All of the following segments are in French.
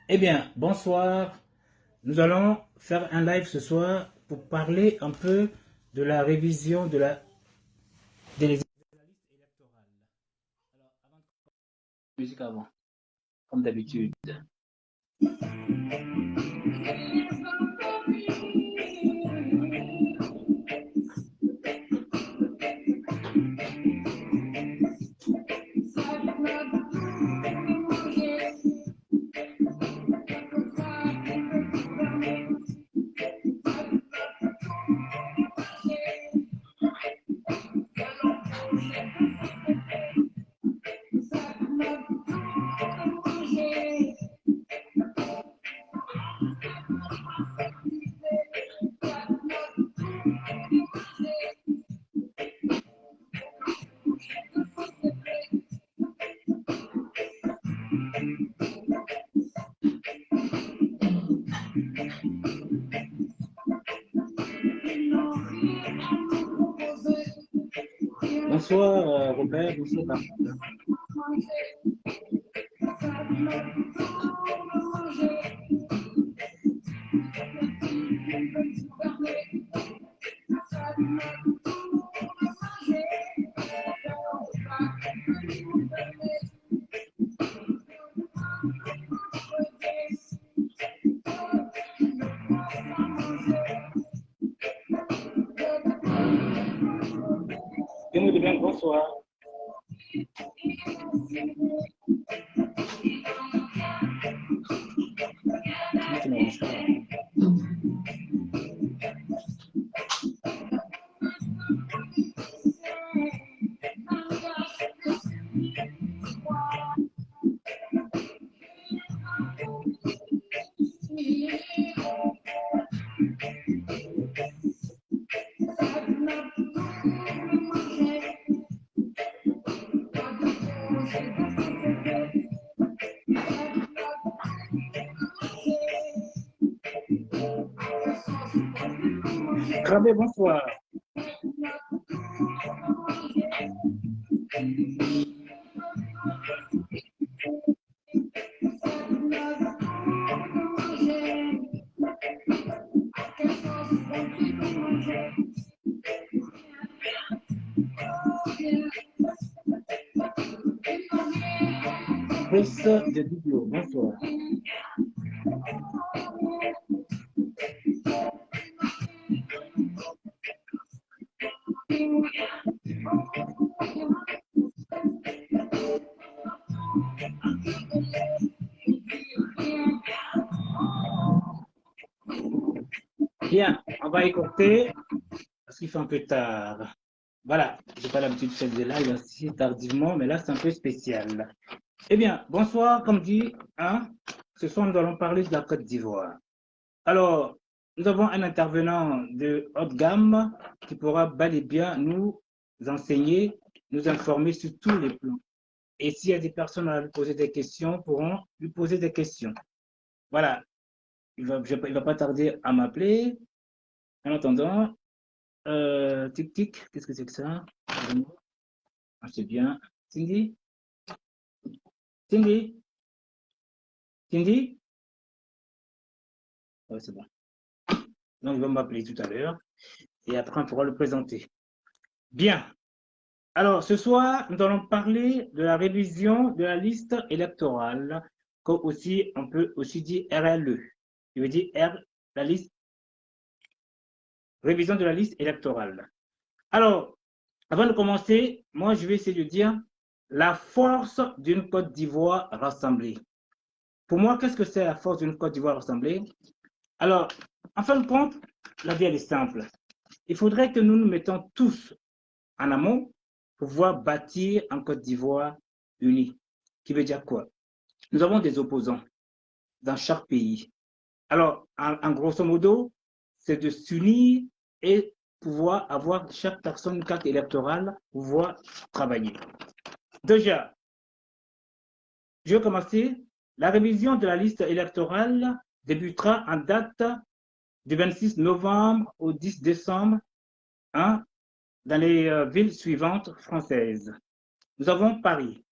Eh bien, bonsoir. Nous allons faire un live ce soir pour parler un peu de la révision des listes électorales. Alors, avant de musique avant, comme d'habitude. Bonsoir Robert, bonsoir Barbara. Bien, bien, bonsoir. Rabé, bonsoir. Chris de Biblio, bonsoir. Bien, on va écouter parce qu'il fait un peu tard. Voilà, j'ai pas l'habitude de faire des lives aussi tardivement, mais là c'est un peu spécial. Eh bien, bonsoir, comme dit, hein, ce soir nous allons parler de la Côte d'Ivoire. Alors, nous avons un intervenant de haute gamme qui pourra bel et bien nous enseigner, nous informer sur tous les plans. Et s'il y a des personnes à lui poser des questions, pourront lui poser des questions. Voilà, il va pas tarder à m'appeler. En attendant, tic tic, qu'est-ce que c'est que ça? Ah, c'est bien. Cindy? Cindy? Cindy? Ouais, c'est bon. Donc, il va m'appeler tout à l'heure et après, on pourra le présenter. Bien. Alors, ce soir, nous allons parler de la révision de la liste électorale, comme aussi, on peut aussi dire RLE. Je veux dire la liste, révision de la liste électorale. Alors, avant de commencer, moi, je vais essayer de dire la force d'une Côte d'Ivoire rassemblée. Pour moi, qu'est-ce que c'est la force d'une Côte d'Ivoire rassemblée? Alors, en fin de compte, la vie, elle est simple. Il faudrait que nous nous mettons tous en amont pour pouvoir bâtir en Côte d'Ivoire unie. Qui veut dire quoi? Nous avons des opposants dans chaque pays. Alors, en grosso modo, c'est de s'unir et pouvoir avoir chaque personne une carte électorale pour pouvoir travailler. Déjà, je vais commencer. La révision de la liste électorale débutera en date du 26 novembre au 10 décembre, hein, dans les villes suivantes françaises. Nous avons Paris,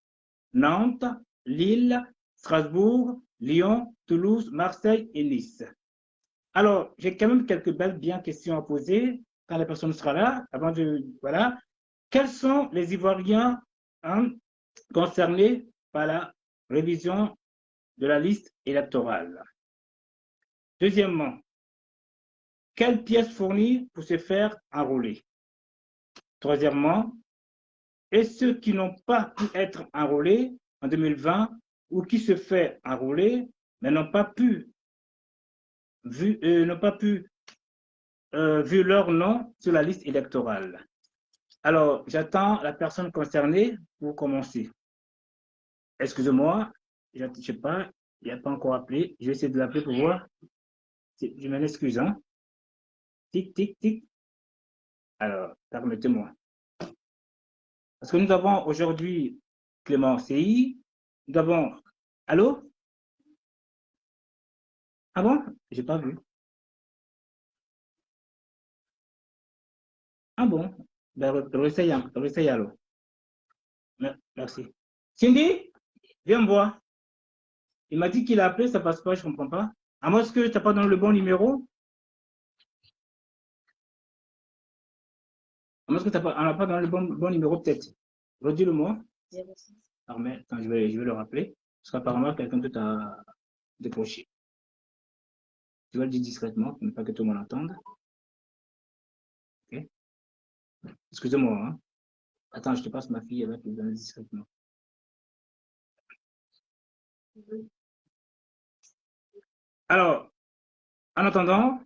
Nantes, Lille, Strasbourg, Lyon, Toulouse, Marseille et Nice. Alors, j'ai quand même quelques bien questions à poser quand la personne sera là, avant de, voilà. Quels sont les Ivoiriens hein, concernés par la révision de la liste électorale? Deuxièmement, quelles pièces fournir pour se faire enrôler? Troisièmement, et ceux qui n'ont pas pu être enrôlés en 2020 ou qui se fait enrôler mais n'ont pas pu vu leur nom sur la liste électorale. Alors, j'attends la personne concernée pour commencer. Excusez-moi, je ne sais pas, il n'a pas encore appelé. Je vais essayer de l'appeler pour voir. Je m'en excuse. Hein. Tic, tic, tic. Alors, permettez-moi. Parce que nous avons aujourd'hui Clément CI. Nous avons... Allô? Ah bon? Je n'ai pas vu. Ah bon? Ben, réessaye alors. Merci. Cindy, viens me voir. Il m'a dit qu'il a appelé, ça passe pas, je ne comprends pas. À moins que tu n'as pas donné le bon numéro. À moins que tu n'as pas donné le bon numéro, peut-être. Redis-le-moi. Ah, mais attends, je vais le rappeler. Parce qu'apparemment, quelqu'un d'autre a décroché. Tu vas le dire discrètement, pour ne pas que tout le monde entende. Ok. Excusez-moi. Hein. Attends, je te passe ma fille, elle va te le donner discrètement. Alors, en attendant,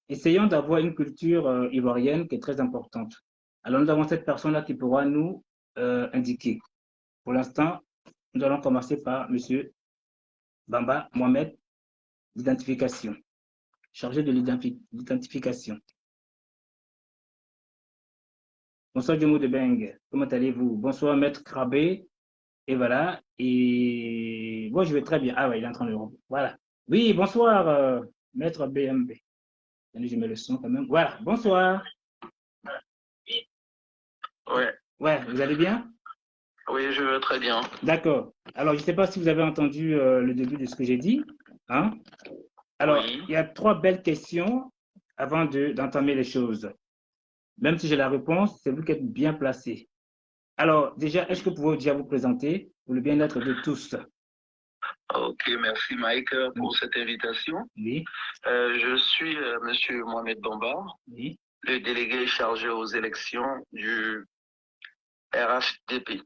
essayons d'avoir une culture ivoirienne qui est très importante. Alors, nous avons cette personne-là qui pourra nous indiquer. Pour l'instant, nous allons commencer par M. Bamba Mohamed, l'identification. Chargé de l'identification. Bonsoir, Djomo de Beng. Comment allez-vous? Bonsoir, Maître Krabé. Et voilà. Et moi, je vais très bien. Ah ouais, il est en train de... Voilà. Oui, bonsoir, Maître BMB. Je mets le son quand même. Voilà, bonsoir. Ouais. Ouais, vous allez bien? Oui, je vais très bien. D'accord. Alors, je ne sais pas si vous avez entendu le début de ce que j'ai dit. Hein? Alors, Oui. il y a 3 belles questions avant d'entamer les choses. Même si j'ai la réponse, c'est vous qui êtes bien placé. Alors, déjà, est-ce que vous pouvez déjà vous présenter pour le bien-être de tous? Ok, merci Mike pour cette invitation. Oui. Je suis Monsieur Mohamed Bamba, Oui. le délégué chargé aux élections du RHDP.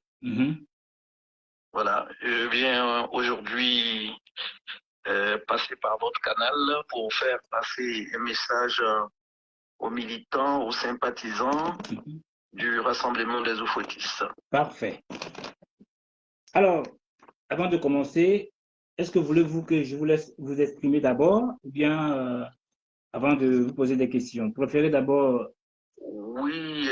Voilà, je viens aujourd'hui passer par votre canal pour faire passer un message aux militants, aux sympathisants du Rassemblement des Oufouettistes. Parfait. Alors, avant de commencer, est-ce que voulez-vous que je vous laisse vous exprimer d'abord ou bien avant de vous poser des questions? Vous préférez d'abord... Oui,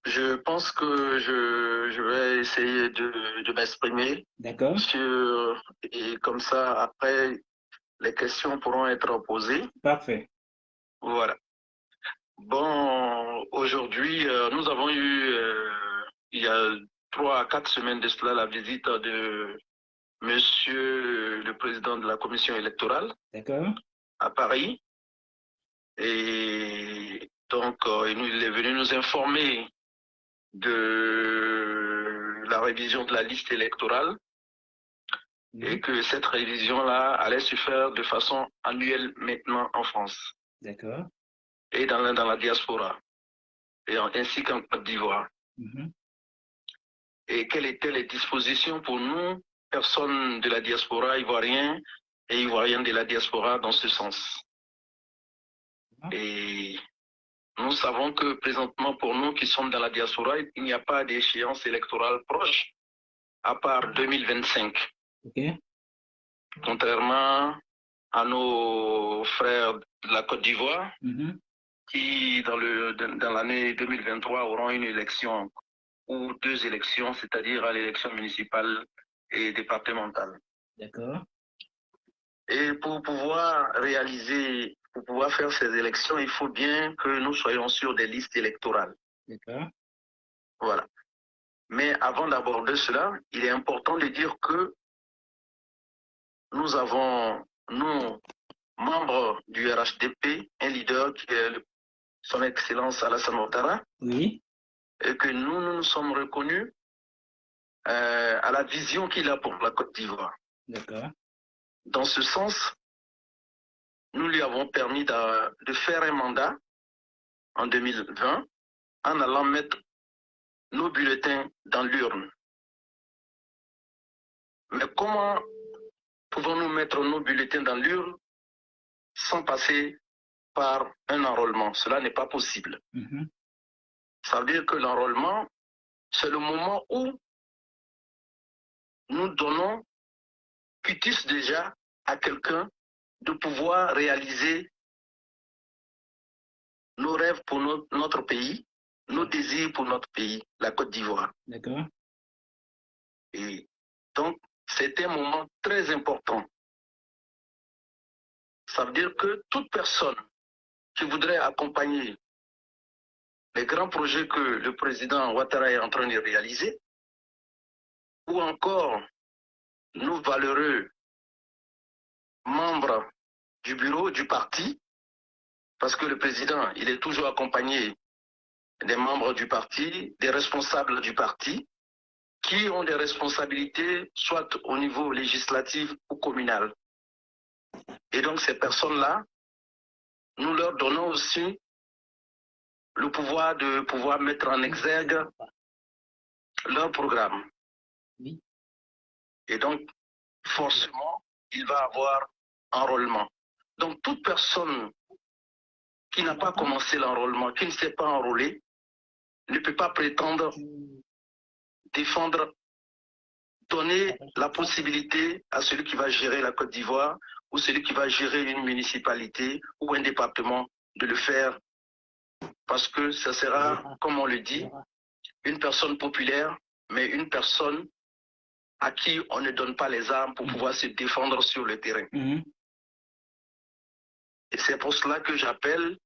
je pense que je vais essayer de m'exprimer. D'accord. Et comme ça, après, les questions pourront être posées. Parfait. Voilà. Bon, aujourd'hui, nous avons eu, il y a 3 à 4 semaines de cela, la visite de Monsieur le Président de la Commission électorale. D'accord. À Paris. Et donc, il est venu nous informer de la révision de la liste électorale et que cette révision-là allait se faire de façon annuelle maintenant en France. D'accord. Et dans la diaspora, ainsi qu'en Côte d'Ivoire. Et quelles étaient les dispositions pour nous, personnes de la diaspora ivoirienne et ivoiriennes de la diaspora dans ce sens. Et nous savons que présentement, pour nous qui sommes dans la diaspora, il n'y a pas d'échéance électorale proche, à part 2025. Okay. Contrairement à nos frères de la Côte d'Ivoire, qui, dans l'année 2023, auront une élection ou 2 élections, c'est-à-dire à l'élection municipale et départementale. D'accord. Et pour pouvoir faire ces élections, il faut bien que nous soyons sur des listes électorales. D'accord. Voilà. Mais avant d'aborder cela, il est important de dire que nous avons, nous, membres du RHDP, un leader qui est son Excellence Alassane Ouattara, Oui. Et que nous sommes reconnus à la vision qu'il a pour la Côte d'Ivoire. D'accord. Dans ce sens, nous lui avons permis de faire un mandat en 2020 en allant mettre nos bulletins dans l'urne. Mais comment pouvons-nous mettre nos bulletins dans l'urne sans passer par un enrôlement? Cela n'est pas possible. Ça veut dire que l'enrôlement, c'est le moment où nous donnons quitus déjà à quelqu'un de pouvoir réaliser nos rêves pour notre pays, nos désirs pour notre pays, la Côte d'Ivoire. D'accord. Et donc, c'est un moment très important. Ça veut dire que toute personne qui voudrait accompagner les grands projets que le président Ouattara est en train de réaliser, ou encore nos valeureux membres du bureau, du parti, parce que le président, il est toujours accompagné des membres du parti, des responsables du parti, qui ont des responsabilités, soit au niveau législatif ou communal. Et donc, ces personnes-là, nous leur donnons aussi le pouvoir de pouvoir mettre en exergue leur programme. Oui. Et donc, forcément, il va avoir enrôlement. Donc, toute personne qui n'a pas commencé l'enrôlement, qui ne s'est pas enrôlé, ne peut pas prétendre défendre, donner la possibilité à celui qui va gérer la Côte d'Ivoire ou celui qui va gérer une municipalité ou un département de le faire, parce que ça sera, comme on le dit, une personne populaire, mais une personne à qui on ne donne pas les armes pour pouvoir se défendre sur le terrain. Et c'est pour cela que j'appelle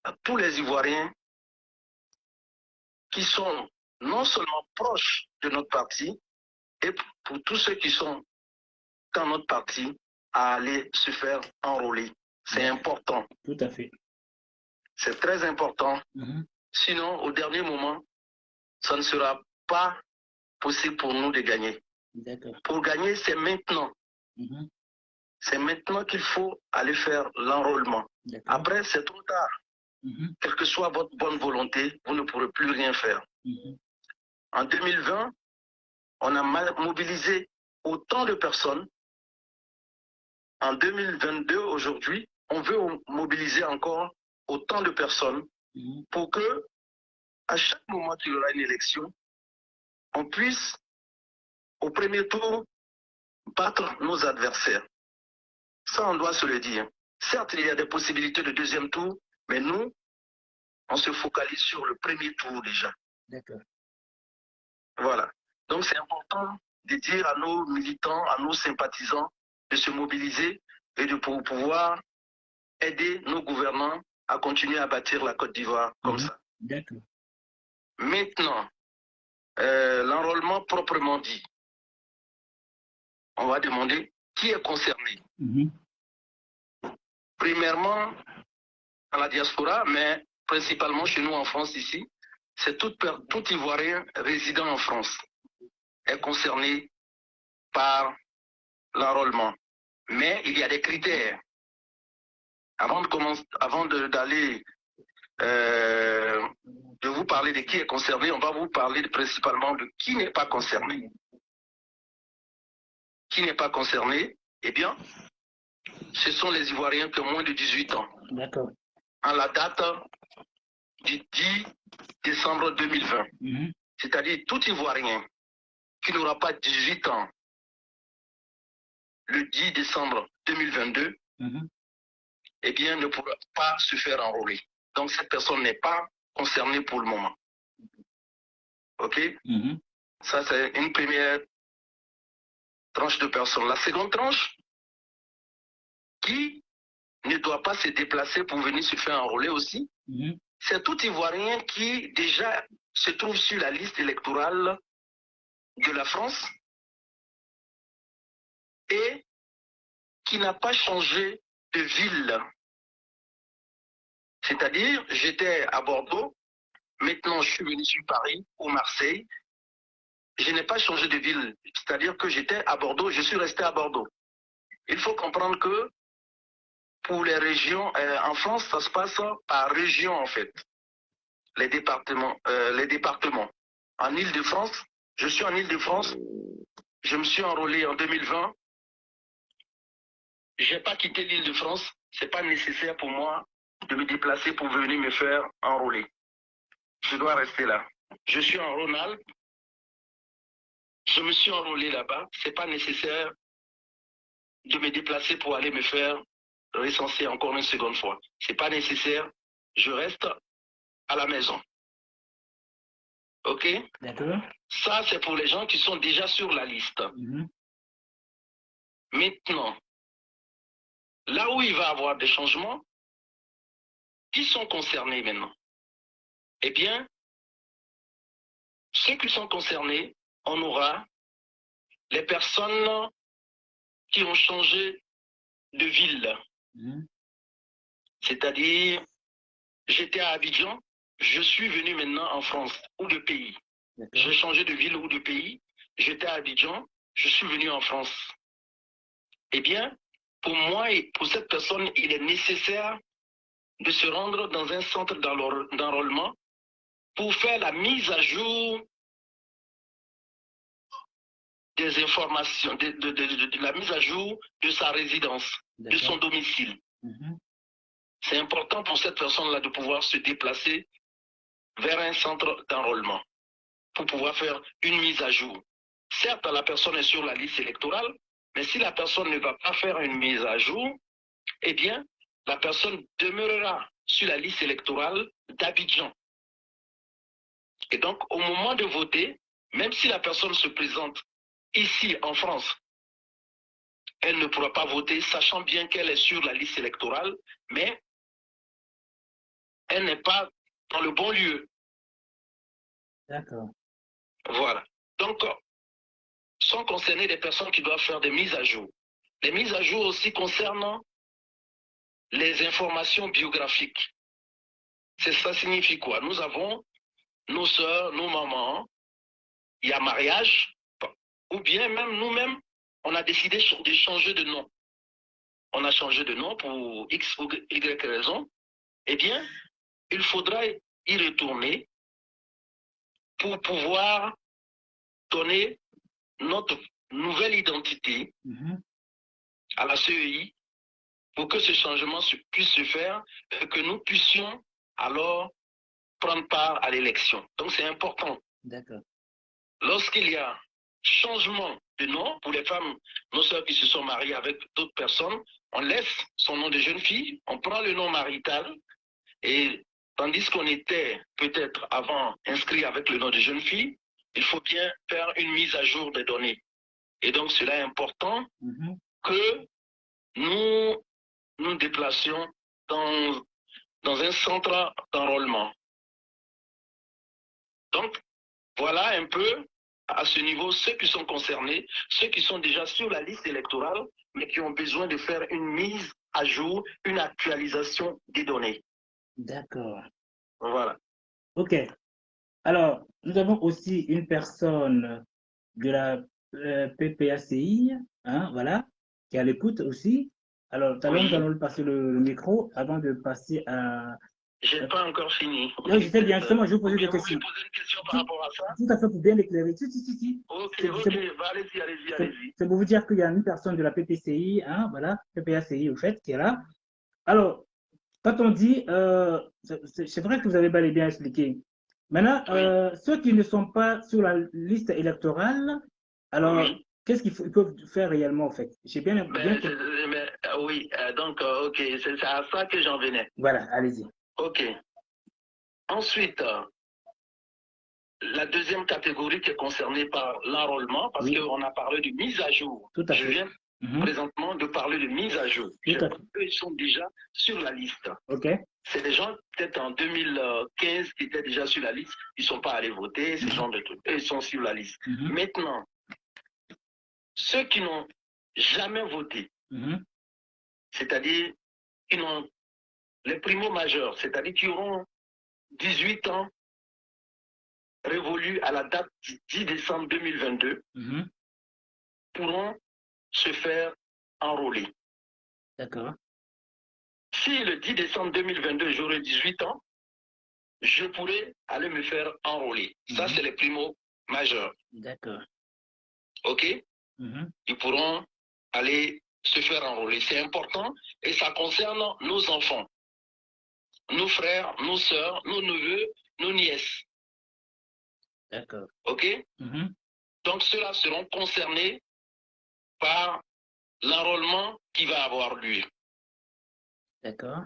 à tous les Ivoiriens qui sont non seulement proches de notre parti, et pour tous ceux qui sont dans notre parti, à aller se faire enrôler. C'est important. Tout à fait. C'est très important. Sinon, au dernier moment, ça ne sera pas possible pour nous de gagner. Pour gagner, c'est maintenant. C'est maintenant qu'il faut aller faire l'enrôlement. Après, c'est trop tard. Quelle que soit votre bonne volonté, vous ne pourrez plus rien faire. En 2020, on a mobilisé autant de personnes. En 2022, aujourd'hui, on veut mobiliser encore autant de personnes pour que, à chaque moment qu'il y aura une élection, on puisse, au premier tour, battre nos adversaires. Ça, on doit se le dire. Certes, il y a des possibilités de deuxième tour, mais nous, on se focalise sur le premier tour déjà. D'accord. Voilà. Donc, c'est important de dire à nos militants, à nos sympathisants, de se mobiliser et de pouvoir aider nos gouvernants à continuer à bâtir la Côte d'Ivoire comme ça. D'accord. Maintenant, l'enrôlement proprement dit, on va demander qui est concerné. Premièrement, à la diaspora, mais principalement chez nous en France ici, c'est tout Ivoirien résidant en France est concerné par l'enrôlement. Mais il y a des critères. Avant d'aller de vous parler de qui est concerné, on va vous parler principalement de qui n'est pas concerné. Qui n'est pas concerné, eh bien, ce sont les Ivoiriens qui ont moins de 18 ans. D'accord. En la date du 10 décembre 2020. C'est-à-dire tout Ivoirien qui n'aura pas 18 ans le 10 décembre 2022, eh bien, ne pourra pas se faire enrôler. Donc, cette personne n'est pas concernée pour le moment. OK? Ça, c'est une première tranche de personnes. La seconde tranche, qui ne doit pas se déplacer pour venir se faire enrôler aussi, c'est tout Ivoirien qui déjà se trouve sur la liste électorale de la France et qui n'a pas changé de ville. C'est-à-dire, j'étais à Bordeaux, maintenant je suis venu sur Paris ou Marseille. Je n'ai pas changé de ville, c'est-à-dire que j'étais à Bordeaux, je suis resté à Bordeaux. Il faut comprendre que pour les régions, en France, ça se passe par région en fait. Les départements. En Île-de-France, je suis en Île-de-France, je me suis enrôlé en 2020. Je n'ai pas quitté l'Île-de-France, ce n'est pas nécessaire pour moi de me déplacer pour venir me faire enrôler. Je dois rester là. Je suis en Rhône-Alpes, je me suis enrôlé là-bas, ce n'est pas nécessaire de me déplacer pour aller me faire recenser encore une seconde fois. Ce n'est pas nécessaire, je reste à la maison. Ok? D'accord. Ça, c'est pour les gens qui sont déjà sur la liste. Maintenant, là où il va y avoir des changements, qui sont concernés maintenant? Eh bien, ceux qui sont concernés, on aura les personnes qui ont changé de ville. C'est-à-dire, j'étais à Abidjan, je suis venu maintenant en France ou de pays. J'ai changé de ville ou de pays, j'étais à Abidjan, je suis venu en France. Eh bien, pour moi et pour cette personne, il est nécessaire de se rendre dans un centre d'enrôlement pour faire la mise à jour des informations, de la mise à jour de sa résidence, de son domicile. C'est important pour cette personne-là de pouvoir se déplacer vers un centre d'enrôlement pour pouvoir faire une mise à jour. Certes, la personne est sur la liste électorale, mais si la personne ne va pas faire une mise à jour, eh bien, la personne demeurera sur la liste électorale d'Abidjan. Et donc, au moment de voter, même si la personne se présente ici en France, elle ne pourra pas voter, sachant bien qu'elle est sur la liste électorale, mais elle n'est pas dans le bon lieu. D'accord. Voilà. Donc, sont concernées des personnes qui doivent faire des mises à jour. Les mises à jour aussi concernant les informations biographiques. Ça signifie quoi? Nous avons nos sœurs, nos mamans, il y a mariage, ou bien même nous-mêmes, on a décidé de changer de nom. On a changé de nom pour X ou Y raison. Eh bien, il faudra y retourner pour pouvoir donner notre nouvelle identité à la CEI pour que ce changement puisse se faire et que nous puissions alors prendre part à l'élection. Donc c'est important. D'accord. Lorsqu'il y a changement de nom pour les femmes, nos sœurs qui se sont mariées avec d'autres personnes, on laisse son nom de jeune fille, on prend le nom marital et tandis qu'on était peut-être avant inscrit avec le nom de jeune fille, il faut bien faire une mise à jour des données. Et donc cela est important que nous nous déplacions dans un centre d'enrôlement. Donc, voilà un peu à ce niveau ceux qui sont concernés, ceux qui sont déjà sur la liste électorale, mais qui ont besoin de faire une mise à jour, une actualisation des données. D'accord. Voilà. OK. Alors, nous avons aussi une personne de la PPACI, hein, voilà, qui est à l'écoute aussi. Alors, tout à l'heure, nous allons lui passer le micro avant de passer à... Je n'ai pas encore fini. Non, je sais bien, justement, je vais vous poser des questions. Vous poser une question par rapport à ça? Tout à fait, pour bien l'éclairer. Si. Ok, bah, allez-y. C'est pour vous dire qu'il y a une personne de la PPCI, hein, voilà, PPACI au fait, qui est là. Alors, quand on dit, c'est vrai que vous avez bel et bien expliqué. Maintenant, ceux qui ne sont pas sur la liste électorale, alors, qu'est-ce qu'ils peuvent faire réellement, en fait? J'ai bien oui, donc, ok, c'est à ça que j'en venais. Voilà, allez-y. Ok. Ensuite, la deuxième catégorie qui est concernée par l'enrôlement, parce qu'on a parlé de mise à jour. Tout à fait. Je viens présentement de parler de mise à jour. Tout à fait. Eux, ils sont déjà sur la liste. OK. c'est des gens, peut-être en 2015, qui étaient déjà sur la liste. Ils ne sont pas allés voter, ce genre de trucs. Eux, ils sont sur la liste. Maintenant, ceux qui n'ont jamais voté, c'est-à-dire qui n'ont les primo-majeurs, c'est-à-dire qui auront 18 ans révolus à la date du 10 décembre 2022, pourront se faire enrôler. D'accord. Si le 10 décembre 2022, j'aurai 18 ans, je pourrais aller me faire enrôler. Ça, c'est les primo-majeurs. D'accord. OK? Ils pourront aller se faire enrôler. C'est important et ça concerne nos enfants, nos frères, nos sœurs, nos neveux, nos nièces. D'accord. OK? Donc, ceux-là seront concernés par l'enrôlement qui va avoir lieu. D'accord.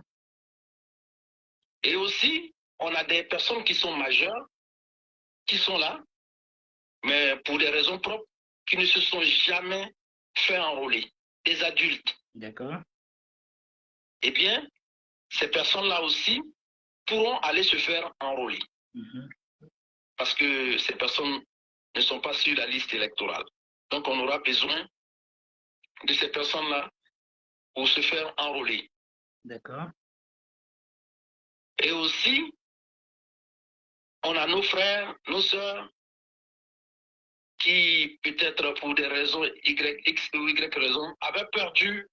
Et aussi, on a des personnes qui sont majeures, qui sont là, mais pour des raisons propres, qui ne se sont jamais fait enrôler. Des adultes. D'accord. Eh bien, ces personnes-là aussi pourront aller se faire enrôler. Parce que ces personnes ne sont pas sur la liste électorale. Donc, on aura besoin de ces personnes-là pour se faire enrôler. D'accord. Et aussi, on a nos frères, nos sœurs, qui, peut-être pour des raisons X ou Y raisons, avaient perdu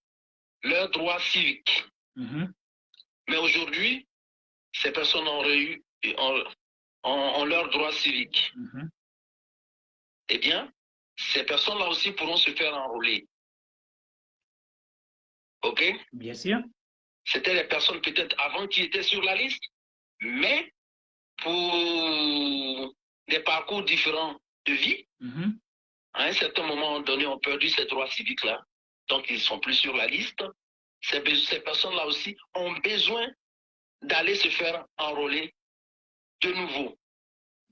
leurs droits civiques. Mais aujourd'hui, ces personnes ont leurs droits civiques. Eh bien, ces personnes-là aussi pourront se faire enrôler. OK? Bien sûr. C'était les personnes peut-être avant qui étaient sur la liste, mais pour des parcours différents de vie, à un certain moment donné, ont perdu ces droits civiques-là. Donc, ils ne sont plus sur la liste. Ces personnes-là aussi ont besoin d'aller se faire enrôler de nouveau.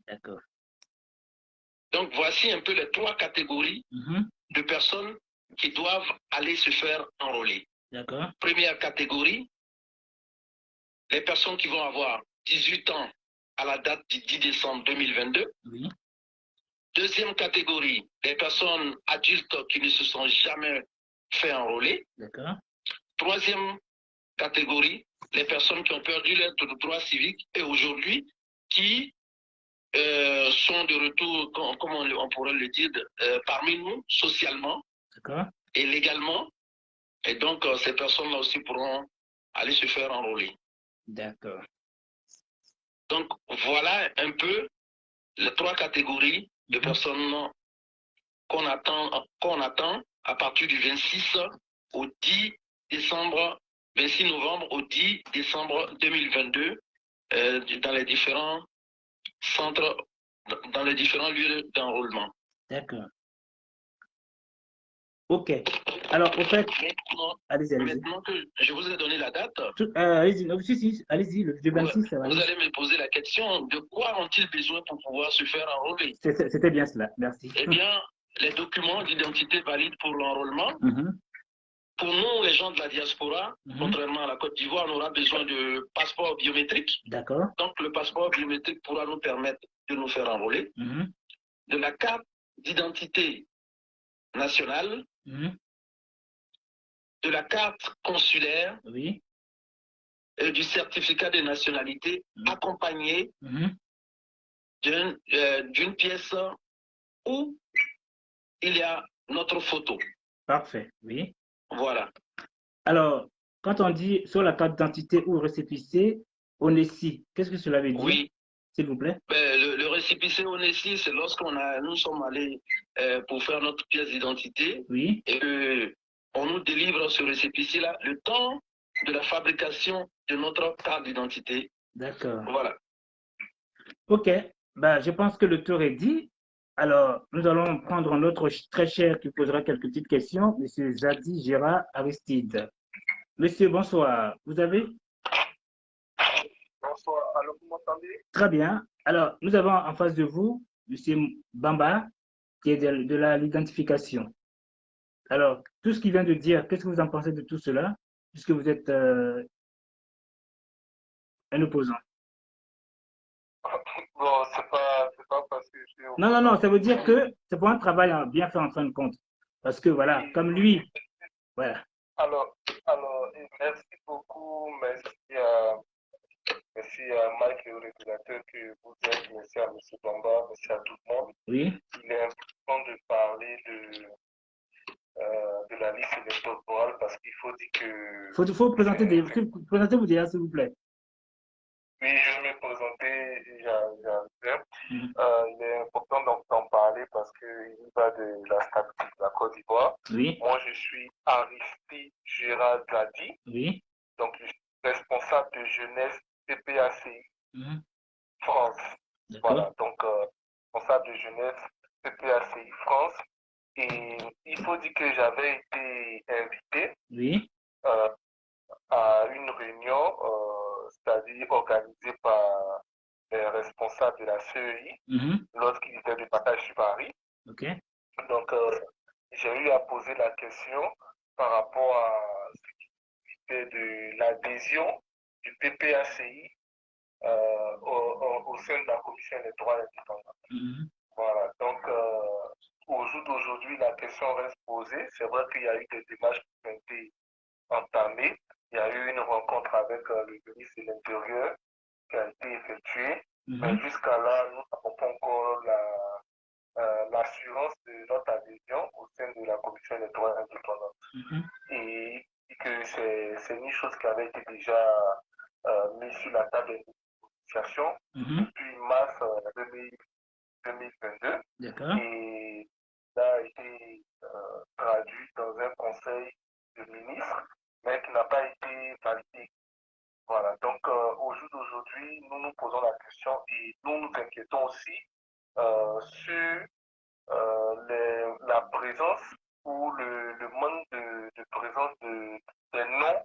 D'accord. Donc, voici un peu les 3 catégories de personnes qui doivent aller se faire enrôler. D'accord. Première catégorie, les personnes qui vont avoir 18 ans à la date du 10 décembre 2022. Oui. Deuxième catégorie, les personnes adultes qui ne se sont jamais fait enrôler. D'accord. Troisième catégorie, les personnes qui ont perdu leurs droits civiques et aujourd'hui qui sont de retour, comme on pourrait le dire, parmi nous socialement et légalement. Et donc, ces personnes-là aussi pourront aller se faire enrôler. D'accord. Donc, voilà un peu les 3 catégories de personnes qu'on attend à partir du 26 au 10 décembre, 26 novembre au 10 décembre 2022 dans les différents centres, dans les différents lieux d'enrôlement. D'accord. OK. Alors, au fait, allez-y. Maintenant que je vous ai donné la date, allez-y, allez-y, le 26, ça va. Vous allez me poser la question, de quoi ont-ils besoin pour pouvoir se faire enrôler? C'était bien cela, merci. Eh bien, les documents d'identité valides pour l'enrôlement. Pour nous, les gens de la diaspora, contrairement à la Côte d'Ivoire, on aura besoin de passeport biométrique. D'accord. Donc, le passeport biométrique pourra nous permettre de nous faire enrôler. De la carte d'identité nationale. De la carte consulaire. Oui. Et du certificat de nationalité accompagné d'une pièce où il y a notre photo. Parfait, oui. Voilà. Alors, quand on dit sur la carte d'identité ou récépissé, ONESI, qu'est-ce que cela veut dire? Oui. S'il vous plaît. Le récépissé ONESI, c'est nous sommes allés pour faire notre pièce d'identité. Oui. Et on nous délivre ce récépissé-là le temps de la fabrication de notre carte d'identité. D'accord. Voilà. OK. Ben, je pense que le tour est dit. Alors, nous allons prendre un autre très cher qui posera quelques petites questions, M. Zadi Gérard Aristide. Monsieur, bonsoir. Vous avez? Bonsoir. Alors, vous m'entendez? Très bien. Alors, nous avons en face de vous M. Bamba, qui est de l'identification. Alors, tout ce qu'il vient de dire, qu'est-ce que vous en pensez de tout cela, puisque vous êtes Un opposant. Non, c'est pas parce que je suis Non, non, opposant. non, ça veut dire que c'est pour un travail bien fait en fin de compte. Parce que voilà, Oui, comme oui. lui, voilà. Alors, et merci beaucoup, merci à Mike, le régulateur que vous êtes, merci à M. Bamba, merci à tout le monde. Oui. Il est important de parler de la liste électorale parce qu'il faut dire que Faut présenter présentez-vous déjà, s'il vous plaît. oui, je vais me présenter, j'arrive. Mhm. Il est important d'en parler parce qu'il va de la stabilité de la Côte d'Ivoire. Oui, Moi, je suis Aristide Gérard Gadi, oui. donc je suis responsable de jeunesse PPACI Mhm. France. D'accord. Voilà, donc responsable de jeunesse PPACI France. Et il faut dire que j'avais été invité Oui. euh, à une réunion, c'est-à-dire organisée par les responsables de la CEI Mhm. lorsqu'il était de passage sur Paris. OK. Donc, j'ai eu à poser la question par rapport à ce qui était de l'adhésion du PPACI au sein de la Commission électorale indépendante. Mhm. Voilà, donc au jour d'aujourd'hui, la question reste posée. C'est vrai qu'il y a eu des démarches qui ont été entamées. Il y a eu une rencontre avec le ministre de l'Intérieur qui a été effectuée. Mais Mhm. jusqu'à là, nous n'avons pas encore l'assurance de notre adhésion au sein de la Commission électorale indépendante. Mhm. Et que c'est une chose qui avait été déjà mise sur la table de négociation Mhm. depuis mars 2022. D'accord. Et ça a été traduit dans un conseil de ministres, mais qui n'a pas été validé. Voilà, donc au jour d'aujourd'hui, nous nous posons la question et nous nous inquiétons aussi sur la présence ou le manque de présence des noms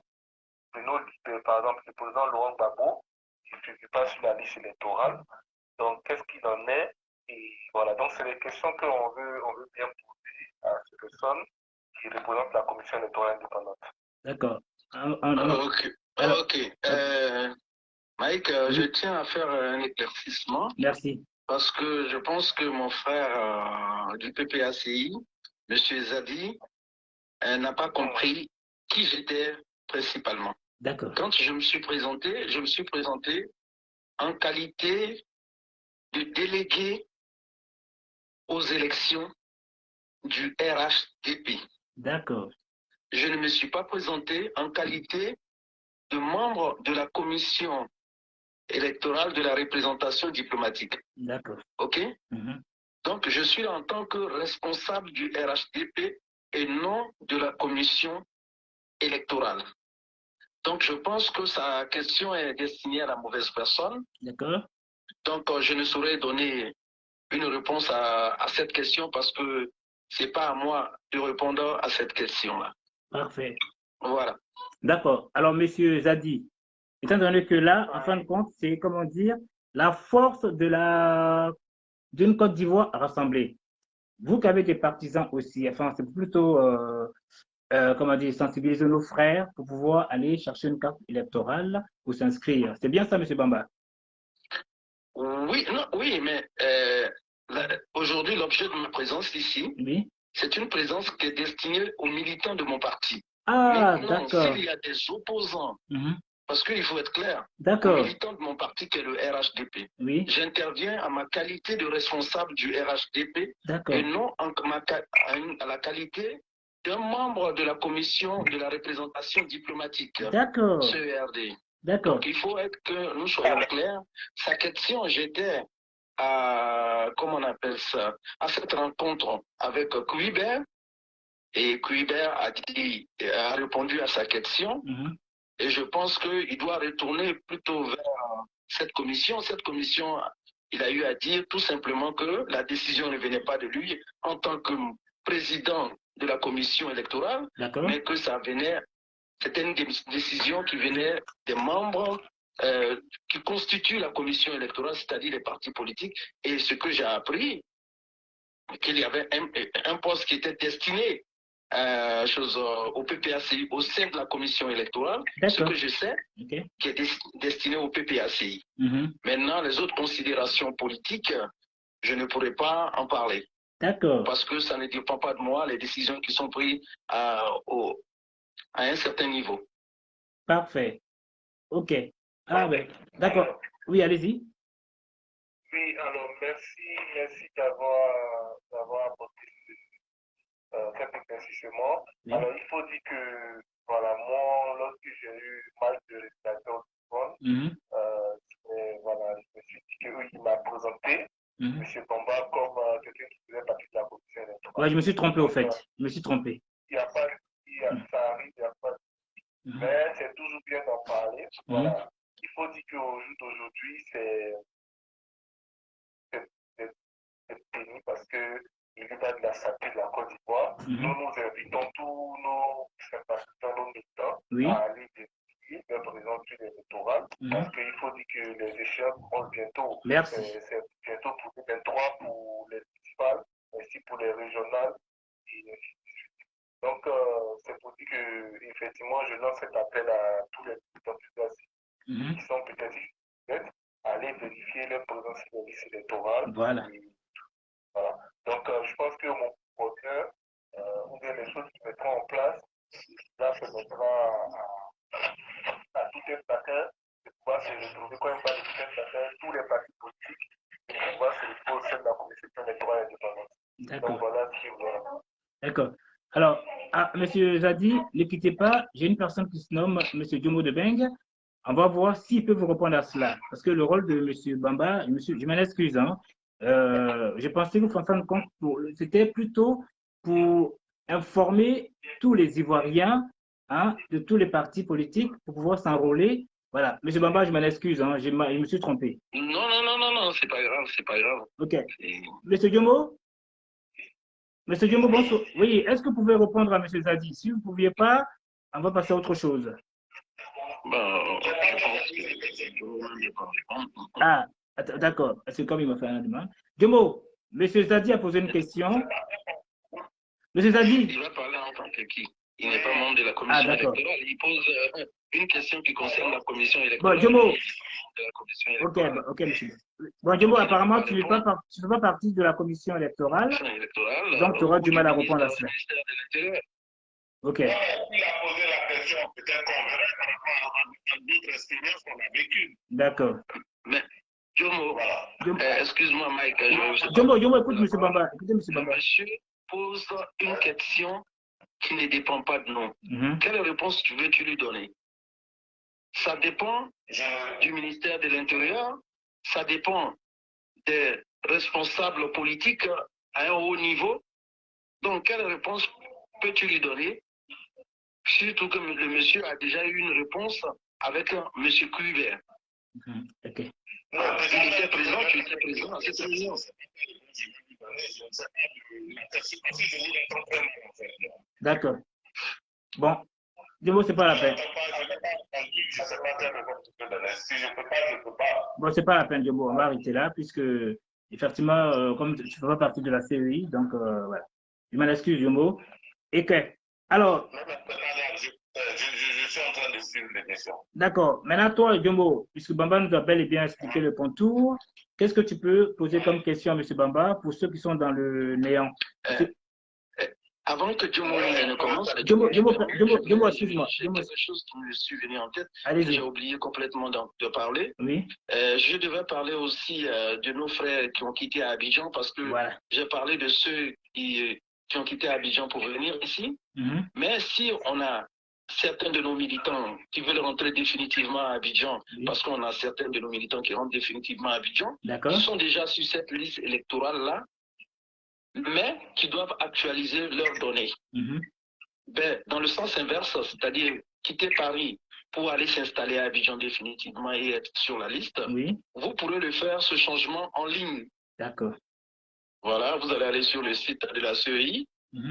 de nos leaders. Par exemple, le président Laurent Gbagbo, qui ne figure pas sur la liste électorale. Donc, qu'est-ce qu'il en est? Et voilà, donc c'est les questions on veut bien poser à ces personnes qui représentent la commission électorale indépendante. D'accord. Ok. Alors, Ok. Mike, oui. je tiens à faire un éclaircissement Merci. parce que je pense que mon frère du PPACI, M. Zadi, n'a pas compris qui j'étais principalement. D'accord. Quand je me suis présenté en qualité de délégué aux élections du RHDP. D'accord. Je ne me suis pas présenté en qualité de membre de la commission électorale de la représentation diplomatique. D'accord. OK? Mhm. Donc, je suis là en tant que responsable du RHDP et non de la commission électorale. Donc, je pense que sa question est destinée à la mauvaise personne. D'accord. Donc, je ne saurais donner une réponse à cette question parce que c'est pas à moi de répondre à cette question-là. Parfait. Voilà. D'accord. Alors, monsieur Zadi, étant donné que là, en fin de compte, c'est, comment dire, la force d'une Côte d'Ivoire rassemblée. Vous qui avez des partisans aussi, enfin, c'est plutôt, comment dire, sensibiliser nos frères pour pouvoir aller chercher une carte électorale pour s'inscrire. C'est bien ça, monsieur Bamba? Oui, non, oui, mais aujourd'hui, l'objet de ma présence ici, Oui. c'est une présence qui est destinée aux militants de mon parti. Ah, Maintenant, d'accord. s'il y a des opposants, Mhm. parce qu'il faut être clair, aux D'accord. militants de mon parti qui est le RHDP, Oui. j'interviens à ma qualité de responsable du RHDP D'accord. et non à la qualité d'un membre de la commission de la représentation diplomatique, D'accord. CERD. D'accord. Donc, il faut être que nous soyons clairs. Sa question, j'étais à, comment on appelle ça, à cette rencontre avec Kuiber, et Kuiber a répondu à sa question, Mhm. et je pense qu'il doit retourner plutôt vers cette commission. Cette commission, il a eu à dire tout simplement que la décision ne venait pas de lui en tant que président de la commission électorale, D'accord. mais que ça venait, c'était une décision qui venait des membres qui constituent la commission électorale, c'est-à-dire les partis politiques. Et ce que j'ai appris, qu'il y avait un poste qui était destiné au PPACI, au sein de la commission électorale, ce que je sais, qui est destiné au PPACI. Maintenant, les autres considérations politiques, je ne pourrais pas en parler. D'accord. Parce que ça ne dépend pas de moi, les décisions qui sont prises à un certain niveau. Parfait. OK. Ah ben, d'accord. Oui, allez-y. Oui, alors merci d'avoir apporté cet éclaircissement. Oui. Alors, il faut dire que, voilà, moi, lorsque j'ai eu mal de respiration du phone, voilà, je me suis dit qu'il m'a présenté M. Tomba comme quelqu'un qui faisait partie de la commission électorale. Ouais, je me suis trompé au fait. Je me suis trompé. Il n'y a pas ça arrive, il n'y a pas de mais c'est toujours bien d'en parler. Voilà. Il faut dire qu'au jour d'aujourd'hui, c'est pénible parce que il est de la santé de la Côte d'Ivoire. Nous invitons tous nos sympathisants, nos militants à aller vérifier leur présence sur l'électoral parce qu'il faut dire que les échéances vont bientôt. Merci. C'est bientôt pour les 23 pour les municipales, ainsi pour les régionales et ainsi de suite. Donc, c'est pour dire que, effectivement, je lance cet appel à tous les militants du PACI qui sont peut-être à aller vérifier leur présence sur les listes électorales. Voilà. Voilà. Donc, je pense que mon porteur, ou bien les choses qui mettront en place, là, permettra à tout un chacun de pouvoir se retrouver, quand il parle de tout un chacun, tous les partis politiques, de pouvoir se retrouver au sein de la commission électorale indépendante. Donc, voilà ce que voilà. D'accord. Alors, Monsieur Zadi, ne quittez pas. J'ai une personne qui se nomme Monsieur Diomo de Beng. On va voir s'il peut vous répondre à cela. Parce que le rôle de Monsieur Bamba, je m'en excuse, hein, je pensais que vous en rendre compte, c'était plutôt pour informer tous les Ivoiriens de tous les partis politiques pour pouvoir s'enrôler. Voilà. Monsieur Bamba, je m'en excuse, hein, je me suis trompé. Non, c'est pas grave, c'est pas grave. OK. Monsieur Diomo? Monsieur Diomo, bonsoir. Oui, est-ce que vous pouvez répondre à Monsieur Zadi? Si vous ne pouviez pas, on va passer à autre chose. Je pense que Ah, d'accord. Parce que comme il m'a fait un demande. Diomo, Monsieur Zadi a posé une question. Monsieur Zadi. Il va parler en tant que qui? Il n'est pas membre de la commission électorale. Il pose une question qui concerne la commission électorale. Bon, Diomo. Ok, monsieur. Bon, Diomo, apparemment, tu ne fais pas partie de la commission électorale. Donc, tu auras du mal à répondre à cela. Ok. Il a posé la question, peut-être qu'on verra par rapport à d'autres expériences qu'on a vécues. D'accord. Mais, Diomo, excuse-moi, Mike. Diomo, écoute, monsieur Bamba. Écoutez, monsieur Bamba. Monsieur pose une question qui ne dépend pas de nous. Quelle réponse veux-tu lui donner? Ça dépend du ministère de l'Intérieur, ça dépend des responsables politiques à un haut niveau. Donc, quelle réponse peux-tu lui donner? Surtout que le monsieur a déjà eu une réponse avec monsieur Kluivert. Ok. Il était présent, tu étais présent à cette réunion. D'accord. Bon, Diomo, c'est pas la peine. Bon, c'est pas la peine, Diomo. On va arrêter là, puisque, effectivement, comme tu ne fais pas partie de la CEI, donc, voilà. Je m'en excuse, Diomo. Et que, alors. Je suis en train de suivre les questions. D'accord. Maintenant, toi, Diomo, puisque Bamba nous a bel et bien expliqué le contour, qu'est-ce que tu peux poser comme question à M. Bamba pour ceux qui sont dans le néant? Avant que Diomo ne commence, Diomo, excuse-moi. J'ai quelque chose qui me suis venu en tête, que j'ai oublié complètement de parler. Oui. Je devais parler aussi de nos frères qui ont quitté Abidjan, parce que j'ai parlé de ceux qui ont quitté Abidjan pour venir ici. Mais si on a certains de nos militants qui veulent rentrer définitivement à Abidjan, parce qu'on a certains de nos militants qui rentrent définitivement à Abidjan, qui sont déjà sur cette liste électorale-là, mais qui doivent actualiser leurs données. Dans le sens inverse, c'est-à-dire quitter Paris pour aller s'installer à Abidjan définitivement et être sur la liste, vous pourrez le faire, ce changement, en ligne. D'accord. Voilà, vous allez aller sur le site de la CEI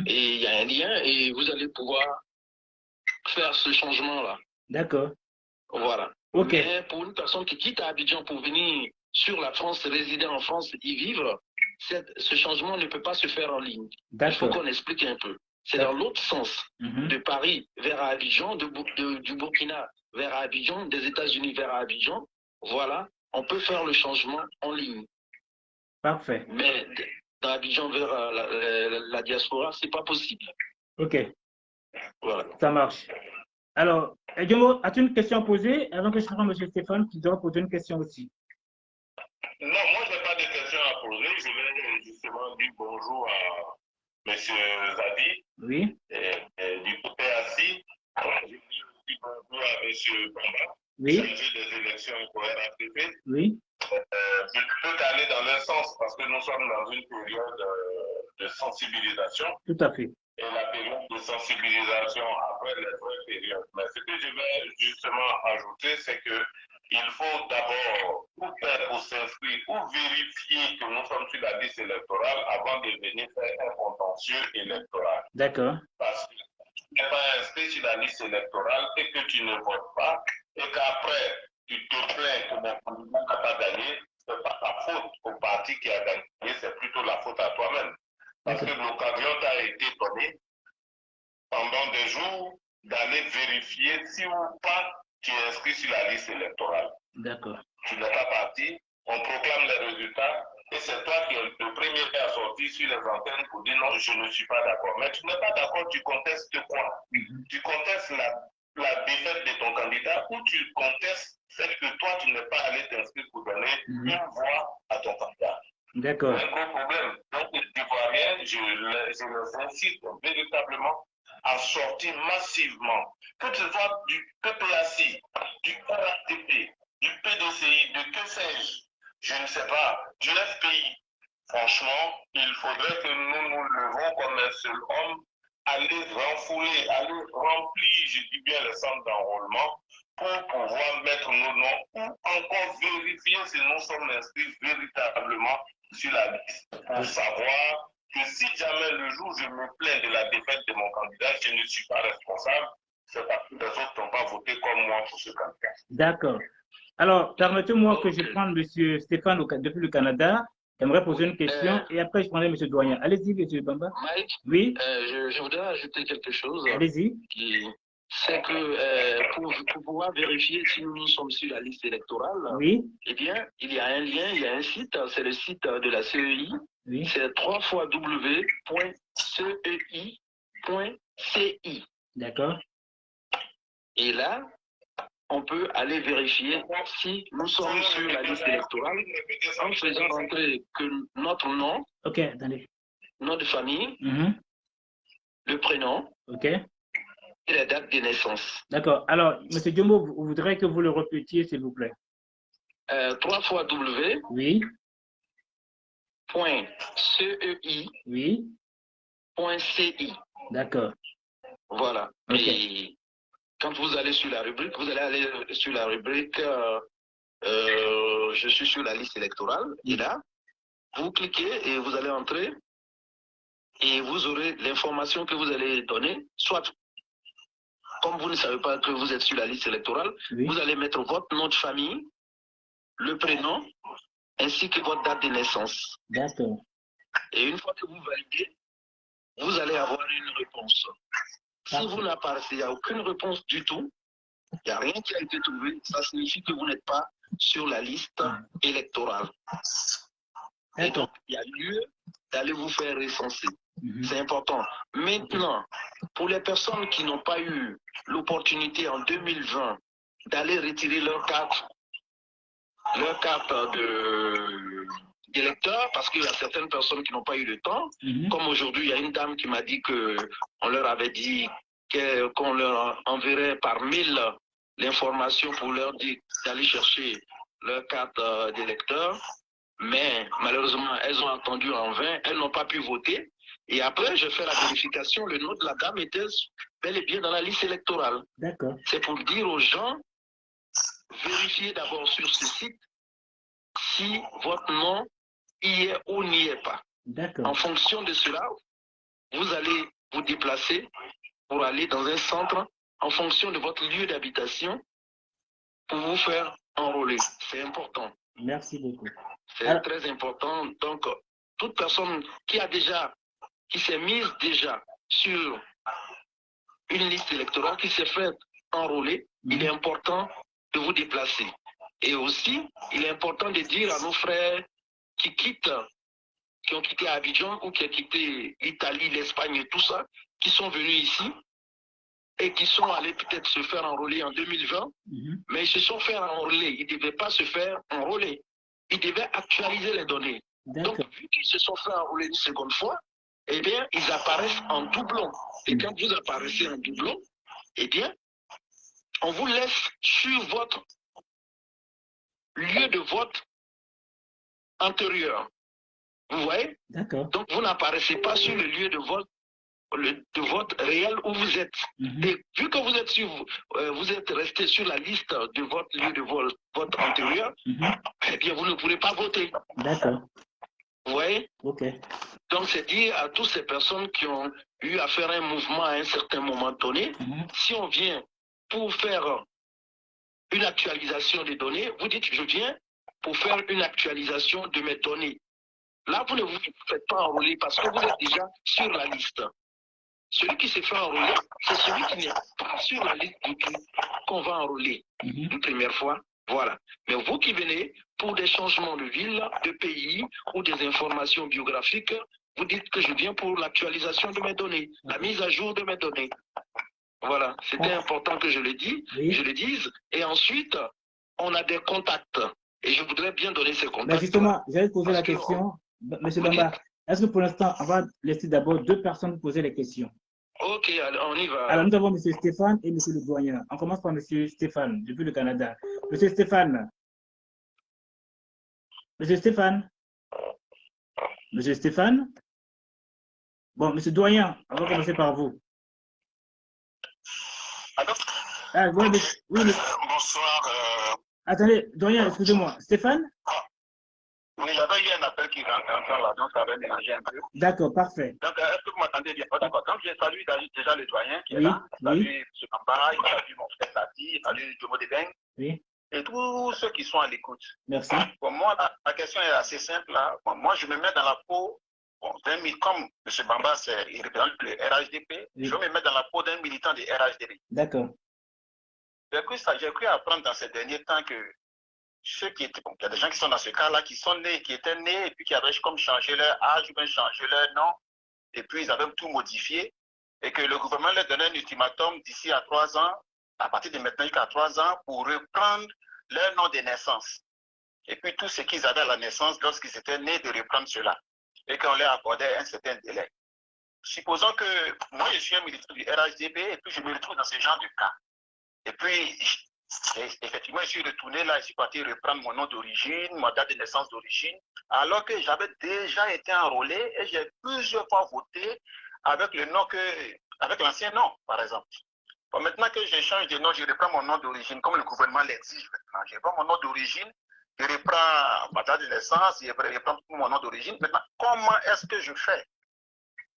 et il y a un lien et vous allez pouvoir faire ce changement-là. D'accord. Voilà. Ok. Mais pour une personne qui quitte Abidjan pour venir sur la France, résider en France, y vivre, ce changement ne peut pas se faire en ligne. Il faut qu'on explique un peu. C'est dans l'autre sens, de Paris vers Abidjan, du Burkina vers Abidjan, des États-Unis vers Abidjan. Voilà, on peut faire le changement en ligne. Parfait. Mais d'Abidjan vers la diaspora, ce n'est pas possible. OK. Voilà. Ça marche. Alors, Diongo, as-tu une question à poser avant que je prenne M. Stéphane qui doit poser une question aussi? Non, moi, je n'ai pas de questions à poser. Je vais justement dire bonjour à M. Zadi. Oui. Du côté assis. Je dis aussi bonjour à M. Bamba. Oui. Chargé des élections au RATP. Oui. Je ne peux qu'aller dans leur sens parce que nous sommes dans une période de sensibilisation. Tout à fait. Et la période de sensibilisation après les vraies périodes. Mais ce que je vais justement ajouter, c'est que il faut d'abord ou faire ou s'inscrire ou vérifier que nous sommes sur la liste électorale avant de venir faire un contentieux électoral. D'accord. Parce que tu n'es pas inscrit sur la liste électorale et que tu ne votes pas et qu'après tu te plains que mon candidat n'a pas gagné, ce n'est pas ta faute au parti qui a gagné, c'est plutôt la faute à toi-même. Parce que l'occasion t'a été donnée pendant des jours d'aller vérifier si ou pas tu es inscrit sur la liste électorale. D'accord. Tu n'es pas parti, on proclame les résultats et c'est toi qui es le premier à sortir sur les antennes pour dire non, je ne suis pas d'accord. Mais tu n'es pas d'accord, tu contestes quoi? Tu contestes la défaite de ton candidat ou tu contestes le fait que toi tu n'es pas allé t'inscrire pour donner une voix à ton candidat. D'accord. C'est un gros problème. Donc, les Ivoiriens, je les incite véritablement à sortir massivement, que ce soit du PPAC, du RATP, du PDCI, de que sais-je ne sais pas, du FPI. Franchement, il faudrait que nous nous levons comme un seul homme, aller renfouler, aller remplir, je dis bien, les centres d'enrôlement pour pouvoir mettre nos noms ou encore vérifier si nous sommes inscrits véritablement sur la liste pour savoir que si jamais le jour je me plains de la défaite de mon candidat, je ne suis pas responsable, c'est parce que les autres n'ont pas voté comme moi pour ce candidat. D'accord. Alors, permettez-moi que je prenne M. Stéphane depuis le Canada. J'aimerais poser une question et après je prendrai M. Doyen. Allez-y, M. Bamba. Mike, oui. Je voudrais ajouter quelque chose. Allez-y. C'est que pour pouvoir vérifier si nous sommes sur la liste électorale, oui. Eh bien, il y a un lien, il y a un site, c'est le site de la CEI, oui. c'est www.cei.ci. D'accord. Et là, on peut aller vérifier si nous sommes sur la liste électorale en faisant rentrer que notre nom, nom de famille, le prénom, et la date de naissance. D'accord. Alors, M. Diombo, vous voudrez que vous le répétiez, s'il vous plaît. 3x oui. .cei. oui. .ci. D'accord. Voilà. Et quand vous allez sur la rubrique, vous allez aller sur la rubrique je suis sur la liste électorale. Et là, vous cliquez et vous allez entrer et vous aurez l'information que vous allez donner. Soit, comme vous ne savez pas que vous êtes sur la liste électorale, vous allez mettre votre nom de famille, le prénom, ainsi que votre date de naissance. D'accord. Et une fois que vous validez, vous allez avoir une réponse. Si vous n'apparaissez, il n'y a aucune réponse du tout, il n'y a rien qui a été trouvé, ça signifie que vous n'êtes pas sur la liste électorale. Et donc, il y a lieu d'aller vous faire recenser. C'est important. Maintenant, pour les personnes qui n'ont pas eu l'opportunité en 2020 d'aller retirer leur carte d'électeur, parce qu'il y a certaines personnes qui n'ont pas eu le temps. Comme aujourd'hui, il y a une dame qui m'a dit qu'on leur avait dit qu'on leur enverrait par mail l'information pour leur dire d'aller chercher leur carte d'électeur. Mais malheureusement, elles ont attendu en vain, elles n'ont pas pu voter. Et après, je fais la vérification, le nom de la dame était bel et bien dans la liste électorale. D'accord. C'est pour dire aux gens, vérifiez d'abord sur ce site si votre nom y est ou n'y est pas. D'accord. En fonction de cela, vous allez vous déplacer pour aller dans un centre en fonction de votre lieu d'habitation pour vous faire enrôler. C'est important. Merci beaucoup. C'est très important. Donc, toute personne qui s'est mise déjà sur une liste électorale qui s'est faite enrôler, il est important de vous déplacer. Et aussi, il est important de dire à nos frères qui ont quitté Abidjan ou qui ont quitté l'Italie, l'Espagne et tout ça, qui sont venus ici et qui sont allés peut-être se faire enrôler en 2020, mais ils se sont fait enrôler. Ils ne devaient pas se faire enrôler. Ils devaient actualiser les données. Donc, vu qu'ils se sont fait enrôler une seconde fois, eh bien, ils apparaissent en doublon. Et quand vous apparaissez en doublon, eh bien, on vous laisse sur votre lieu de vote antérieur. Vous voyez? Donc, vous n'apparaissez pas sur le lieu de vote réel où vous êtes. Et vu que vous êtes resté sur la liste de votre lieu de vote antérieur, eh bien, vous ne pourrez pas voter. D'accord. Vous voyez? Ok. Donc, c'est dire à toutes ces personnes qui ont eu à faire un mouvement à un certain moment donné, si on vient pour faire une actualisation des données, vous dites, je viens pour faire une actualisation de mes données. Là, vous ne vous faites pas enrôler parce que vous êtes déjà sur la liste. Celui qui s'est fait enrôler, c'est celui qui n'est pas sur la liste du tout qu'on va enrôler une première fois. Voilà. Mais vous qui venez pour des changements de ville, de pays ou des informations biographiques, vous dites que je viens pour l'actualisation de mes données, la mise à jour de mes données. Voilà. C'était important que je le dise. Et ensuite, on a des contacts. Et je voudrais bien donner ces contacts. Mais justement, j'allais poser la question, Monsieur Bamba. Est-ce que pour l'instant, on va laisser d'abord deux personnes poser les questions? Ok, alors on y va. Alors, nous avons M. Stéphane et M. le Doyen. On commence par M. Stéphane, depuis le Canada. M. Stéphane. M. Stéphane. M. Stéphane. Bon, M. Doyen, on va commencer par vous. Allô? Ah, oui, bonsoir. Attendez, Doyen, excusez-moi. Stéphane? Oui, j'avais eu un appel qui rentrait là, donc ça avait mélangé un peu. D'accord, parfait. Donc, est-ce que vous m'entendez bien? Oh, d'accord. Donc, j'ai salué déjà le doyen qui est Oui, là. Salut oui. M. Kamba, il salue mon frère Tati, il salue Jomo Debeng. Oui. Et tous ceux qui sont à l'écoute. Merci. Pour moi, la question est assez simple. Là. Bon, moi, je me mets dans la peau, comme M. Bamba, il représente le RHDP, oui. Je me mets dans la peau d'un militant du RHDP. D'accord. J'ai cru apprendre dans ces derniers temps que ceux qui étaient, il y a des gens qui sont dans ce cas-là, qui étaient nés et puis qui avaient comme changé leur âge ou bien changé leur nom, et puis ils avaient tout modifié, et que le gouvernement leur donnait un ultimatum d'ici à 3 ans, à partir de maintenant jusqu'à 3 ans, pour reprendre leur nom de naissance. Et puis tout ce qu'ils avaient à la naissance lorsqu'ils étaient nés, de reprendre cela, et qu'on leur accordait un certain délai. Supposons que moi je suis un militant du RHDP, et puis je me retrouve dans ce genre de cas. Et puis, effectivement, je suis retourné là, je suis parti reprendre mon nom d'origine, ma date de naissance d'origine, alors que j'avais déjà été enrôlé et j'ai plusieurs fois voté avec le nom avec l'ancien nom, par exemple. Bon, maintenant que je change de nom, je reprends mon nom d'origine, comme le gouvernement l'exige maintenant. Je reprends mon nom d'origine, je reprends ma date de naissance, je reprends mon nom d'origine. Maintenant, comment est-ce que je fais?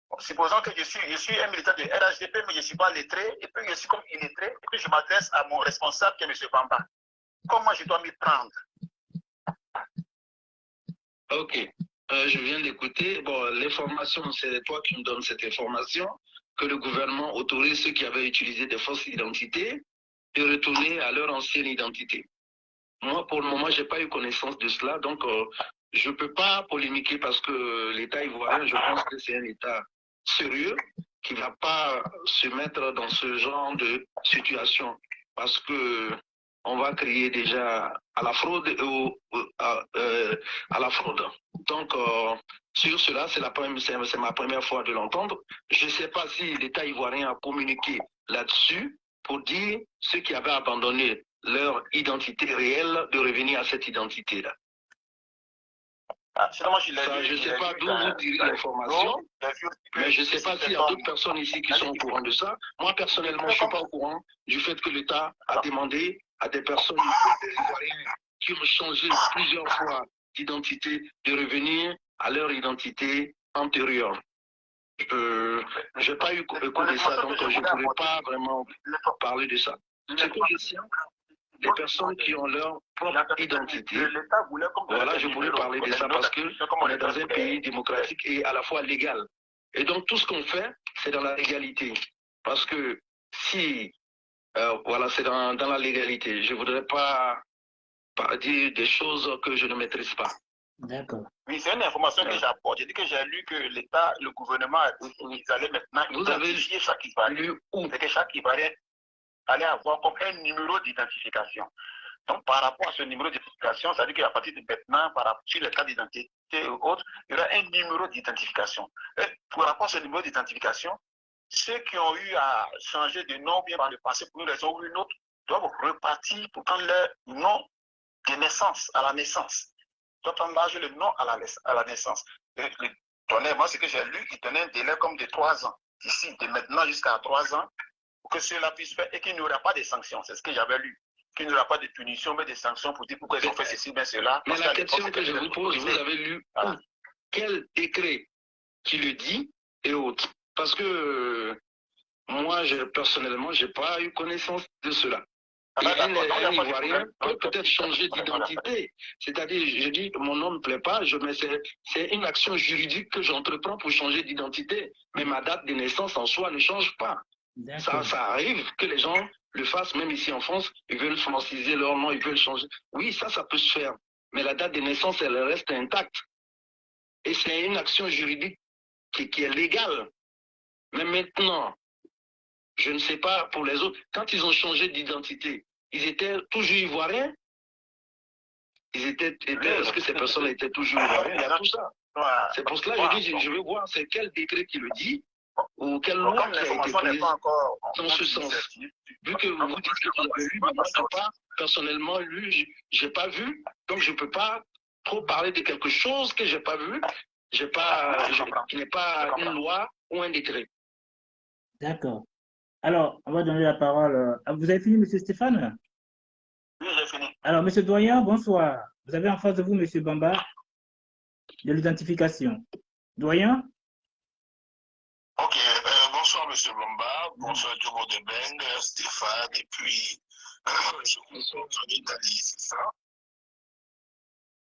Bon, supposons que je suis un militant de RHDP, mais je ne suis pas lettré, et puis je suis comme illettré, et puis je m'adresse à mon responsable qui est M. Bamba. Comment je dois m'y prendre? Ok. Je viens d'écouter. Bon, l'information, c'est toi qui me donnes cette information, que le gouvernement autorise ceux qui avaient utilisé des fausses identités de retourner à leur ancienne identité. Moi, pour le moment, je n'ai pas eu connaissance de cela, donc je ne peux pas polémiquer parce que l'État ivoirien, je pense que c'est un État sérieux qui ne va pas se mettre dans ce genre de situation parce que on va crier déjà à la fraude à la fraude. Donc sur cela, c'est ma première fois de l'entendre. Je ne sais pas si l'État ivoirien a communiqué là-dessus pour dire ceux qui avaient abandonné leur identité réelle de revenir à cette identité-là. Je ne sais pas d'où vous tirez l'information, mais je ne sais pas s'il y a d'autres personnes ici qui sont au courant de ça. Moi, personnellement, je ne suis pas au courant du fait que l'État a demandé à des personnes qui ont changé plusieurs fois d'identité de revenir à leur identité antérieure. Je n'ai pas eu écho de ça, donc je ne pourrais pas vraiment parler de ça. Ce que je sais, des personnes qui ont leur propre identité. Voilà, je voulais parler de ça parce qu'on est dans un pays démocratique et à la fois légal. Et donc, tout ce qu'on fait, c'est dans la légalité. Parce que si, voilà, c'est dans la légalité. Je ne voudrais pas dire des choses que je ne maîtrise pas. D'accord. Oui, c'est une information que j'apporte. J'ai dit que j'ai lu que l'État, le gouvernement, ils allaient maintenant identifier chaque Ivoirien. C'est que chaque Ivoirien allait avoir comme un numéro d'identification. Donc, par rapport à ce numéro d'identification, ça veut dire qu'à partir de maintenant, sur les cas d'identité ou autres, il y aura un numéro d'identification. Et par rapport à ce numéro d'identification, ceux qui ont eu à changer de nom bien par le passé pour une raison ou une autre doivent repartir pour prendre leur nom de naissance, à la naissance. Doivent prendre l'âge le nom à la naissance. Moi, ce que j'ai lu, il donnait un délai comme de 3 ans. Ici, de maintenant jusqu'à 3 ans, pour que cela puisse faire et qu'il n'y aura pas de sanctions. C'est ce que j'avais lu. Qu'il n'y aura pas de punition, mais des sanctions pour dire pourquoi ils ont fait ceci, bien cela. Mais la question que je vous pose, vous avez lu quel décret qui le dit et autres? Parce que moi, personnellement, je n'ai pas eu connaissance de cela. Et un Ivoirien peut peut-être changer d'identité. C'est-à-dire, je dis, mon nom ne me plaît pas, c'est une action juridique que j'entreprends pour changer d'identité. Mais ma date de naissance en soi ne change pas. Ça arrive que les gens le fassent, même ici en France, ils veulent franciser leur nom, ils veulent changer. Oui, ça peut se faire. Mais la date de naissance, elle reste intacte. Et c'est une action juridique qui est légale. Mais maintenant, je ne sais pas pour les autres, quand ils ont changé d'identité, ils étaient toujours ivoiriens? Est-ce que ces personnes étaient toujours ivoiriennes? Il y a tout ça. C'est pour cela que je dis, je veux voir c'est quel décret qui le dit ou quelle loi qui a été prise dans ce sens. Vu que vous dites que vous avez lu, mais moi je n'ai pas personnellement lu, je n'ai pas vu, donc je ne peux pas trop parler de quelque chose que je n'ai pas vu, qui n'est pas une loi ou un décret. D'accord. Alors, on va donner la parole. Vous avez fini, M. Stéphane? Oui, j'ai fini. Alors, M. Doyen, bonsoir. Vous avez en face de vous M. Bamba de l'identification. Doyen? Ok, bonsoir M. Bamba, bonsoir Diogo Debeng, Stéphane, et puis je comprends en Italie, c'est ça?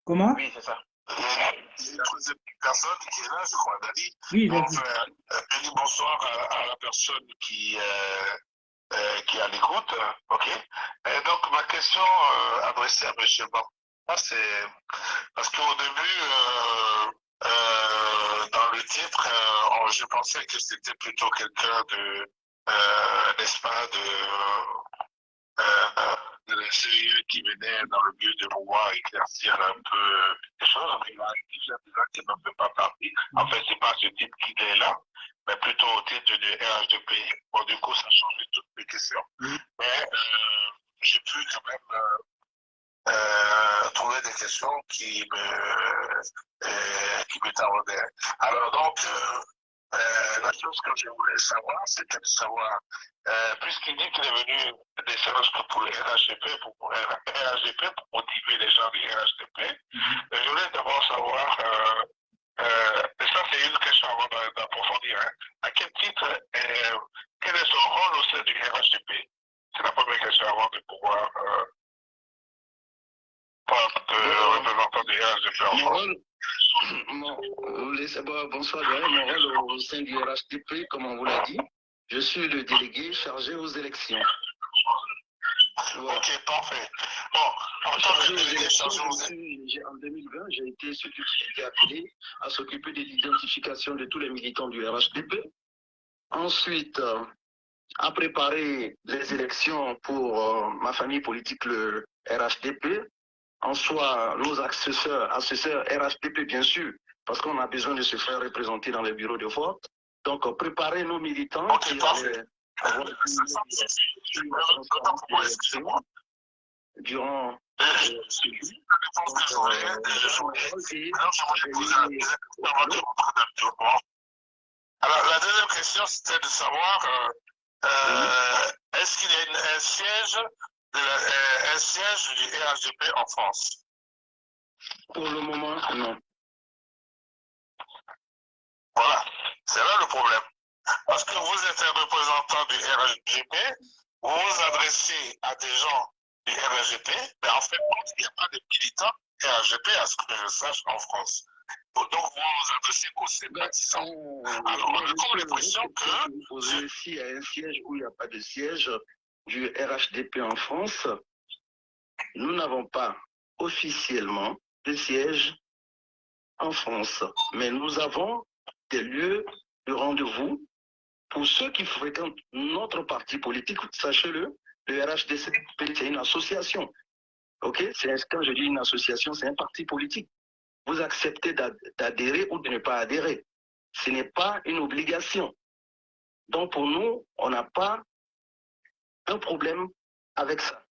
Comment? Oui, c'est ça. Il y a une troisième personne qui est là, je crois, Dali. Oui, donc, je dis bonsoir à la personne qui est à l'écoute. Ok. Et donc, ma question adressée à M. Bamba, c'est parce qu'au début, dans le titre, je pensais que c'était plutôt quelqu'un de, n'est-ce pas, de l'intérieur qui venait dans le but de pouvoir éclaircir un peu les choses, mais il a déjà qui ne fait pas partie. En fait, c'est pas ce type d'idée-là, mais plutôt au titre de RHDP. Bon, du coup, ça change toutes les questions. Mais j'ai pu quand même trouver des questions qui me taraudaient. Alors donc, la chose que je voulais savoir, c'était de savoir, puisqu'il dit qu'il est venu des séances pour le RHDP, pour motiver les gens du RHDP, je voulais d'abord savoir, et ça c'est une question avant d'approfondir, à quel titre, quel est son rôle au sein du RHDP? C'est la première question avant de pouvoir représentant du RHDP en France. Bonsoir, mon rôle au sein du RHDP, comme on vous l'a dit, je suis le délégué chargé aux élections. Voilà. Ok, parfait. Bon, en tant que délégué chargé aux élections, en 2020, j'ai été celui qui a été appelé à s'occuper de l'identification de tous les militants du RHDP. Ensuite, à préparer les élections pour ma famille politique, le RHDP. En soi, nos assesseurs RHDP, bien sûr, parce qu'on a besoin de se faire représenter dans les bureaux de vote. Donc, préparer nos militants qui allaient avoir durant Alors, la deuxième question, c'était de savoir est-ce qu'il y a un siège du RHDP en France? Pour le moment, non. Voilà, c'est là le problème. Parce que vous êtes un représentant du RHDP, vous vous adressez à des gens du RHDP, mais en fait, il n'y a pas de militants RHDP, à ce que je sache, en France. Donc, vous adressez qu'aux sympathisants. Alors, on a comme l'impression que s'il y a un siège ou il n'y a pas de siège du RHDP en France, nous n'avons pas officiellement de siège en France, mais nous avons des lieux de rendez-vous pour ceux qui fréquentent notre parti politique. Sachez-le, le RHDP, c'est une association. Ok, quand je dis une association, c'est un parti politique. Vous acceptez d'adhérer ou de ne pas adhérer. Ce n'est pas une obligation. Donc pour nous, on n'a pas un problème avec ça.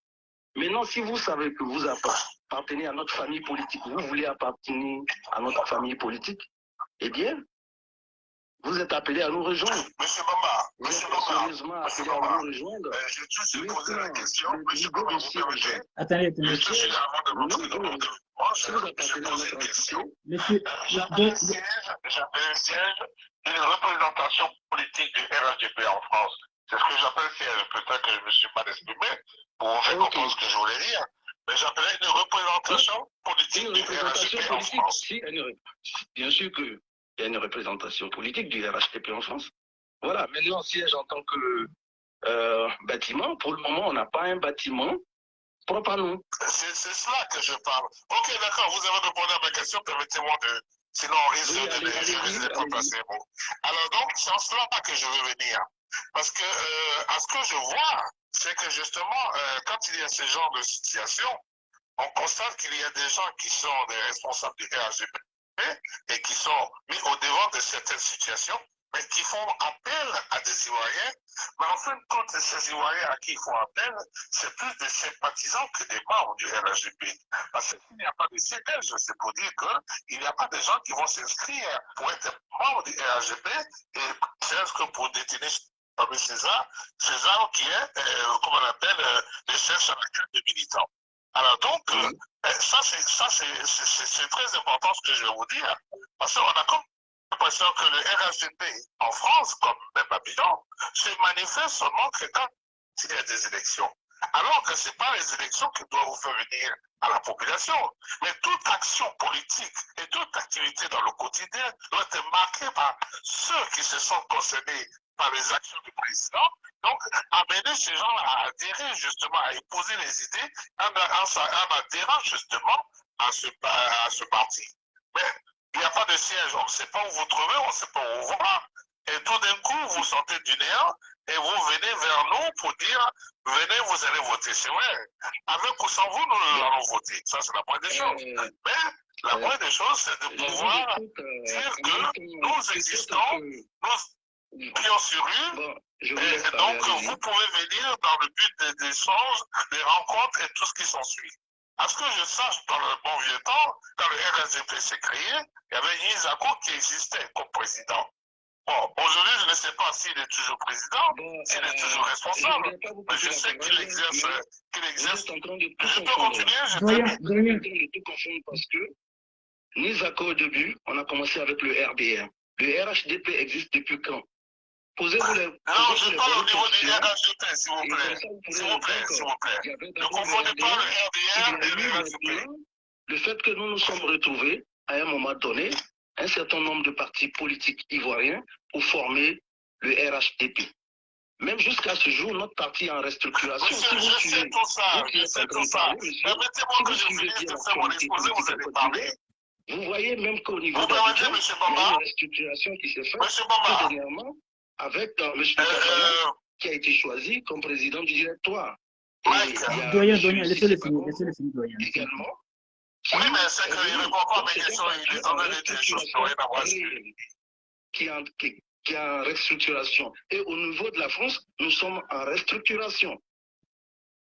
Maintenant, si vous savez que vous appartenez à notre famille politique, vous voulez appartenir à notre famille politique, eh bien, vous êtes appelé à nous rejoindre. Monsieur Bamba, Monsieur Bamba, je suis posé la question. Monsieur Bamba, vous permettez? Attendez. Je suis avant de rentrer dans votre je pose une question. J'appelle un siège d'une représentation politique du RHDP en France. C'est ce que j'appelle siège. Peut-être que je ne me suis pas exprimé pour vous faire comprendre ce que je voulais dire. Mais j'appelais une représentation politique du RHDP en France. Bien sûr qu'il y a une représentation politique du RHDP en France. Voilà, maintenant siège en tant que bâtiment. Pour le moment, on n'a pas un bâtiment propre à nous. C'est cela que je parle. Ok, d'accord, vous avez répondu à ma question, permettez-moi de... Sinon, on risque de passer. Bon. Alors donc, c'est en cela que je veux venir. Parce que, à ce que je vois, c'est que justement, quand il y a ce genre de situation, on constate qu'il y a des gens qui sont des responsables du RHDP et qui sont mis au devant de certaines situations, mais qui font appel à des Ivoiriens. Mais en fin de compte, ces Ivoiriens à qui ils font appel, c'est plus des sympathisants que des membres du RHDP. Parce qu'il n'y a pas de siège, c'est pour dire qu'il n'y a pas de gens qui vont s'inscrire pour être membres du RHDP et c'est pour détenir César qui est, comme on appelle, le chef sur la carte de militants. Alors donc, ça c'est très important ce que je vais vous dire, parce qu'on a comme l'impression que le RHDP en France, comme même à Abidjan, se manifeste seulement que quand il y a des élections. Alors que ce n'est pas les élections qui doivent vous faire venir à la population. Mais toute action politique et toute activité dans le quotidien doit être marquée par ceux qui se sont concernés par les actions du président. Donc, amener ces gens à adhérer justement, à épouser les idées en adhérant justement à ce parti. Mais il n'y a pas de siège, on ne sait pas où vous trouvez, on ne sait pas où vous va. Et tout d'un coup, vous sortez du néant et vous venez vers nous pour dire, venez, vous allez voter. C'est vrai, avec ou sans vous, nous allons voter. Ça, c'est la première des choses. Mais la première des choses, c'est de pouvoir dire que nous existons, nous pions sur rue, et donc vous pouvez venir dans le but des échanges, des rencontres et tout ce qui s'ensuit. À ce que je sache, dans le bon vieux temps, quand le RHDP s'est créé, il y avait Yizako qui existait comme président. Bon, aujourd'hui, je ne sais pas s'il est toujours président, s'il est toujours responsable, mais je sais qu'il exerce. Je peux continuer, je termine. Tout confondre parce que Yizako au début, on a commencé avec le RDR. Le RHDP existe depuis quand? Posez-vous les... Non, je parle au niveau du RHDP, s'il vous plaît. S'il vous plaît. Ne confondez pas le RDR et le RHDP. Le fait que nous nous sommes retrouvés, à un moment donné, un certain nombre de partis politiques ivoiriens pour former le RHDP. Même jusqu'à ce jour, notre parti est en restructuration. Monsieur, je sais tout ça. Permettez-moi que je finisse de faire mon exposé, vous allez parler. Vous voyez même qu'au niveau de la restructuration qui s'est faite dernièrement, avec M. qui a été choisi comme président du directoire. Doyen, laissez-le finir, doyen. Également. Oui, mais c'est qu'il ne répond pas à mes questions, il est en train de dire des choses qui n'ont rien à voir. Qui est en restructuration. Et au niveau de la France, nous sommes en restructuration.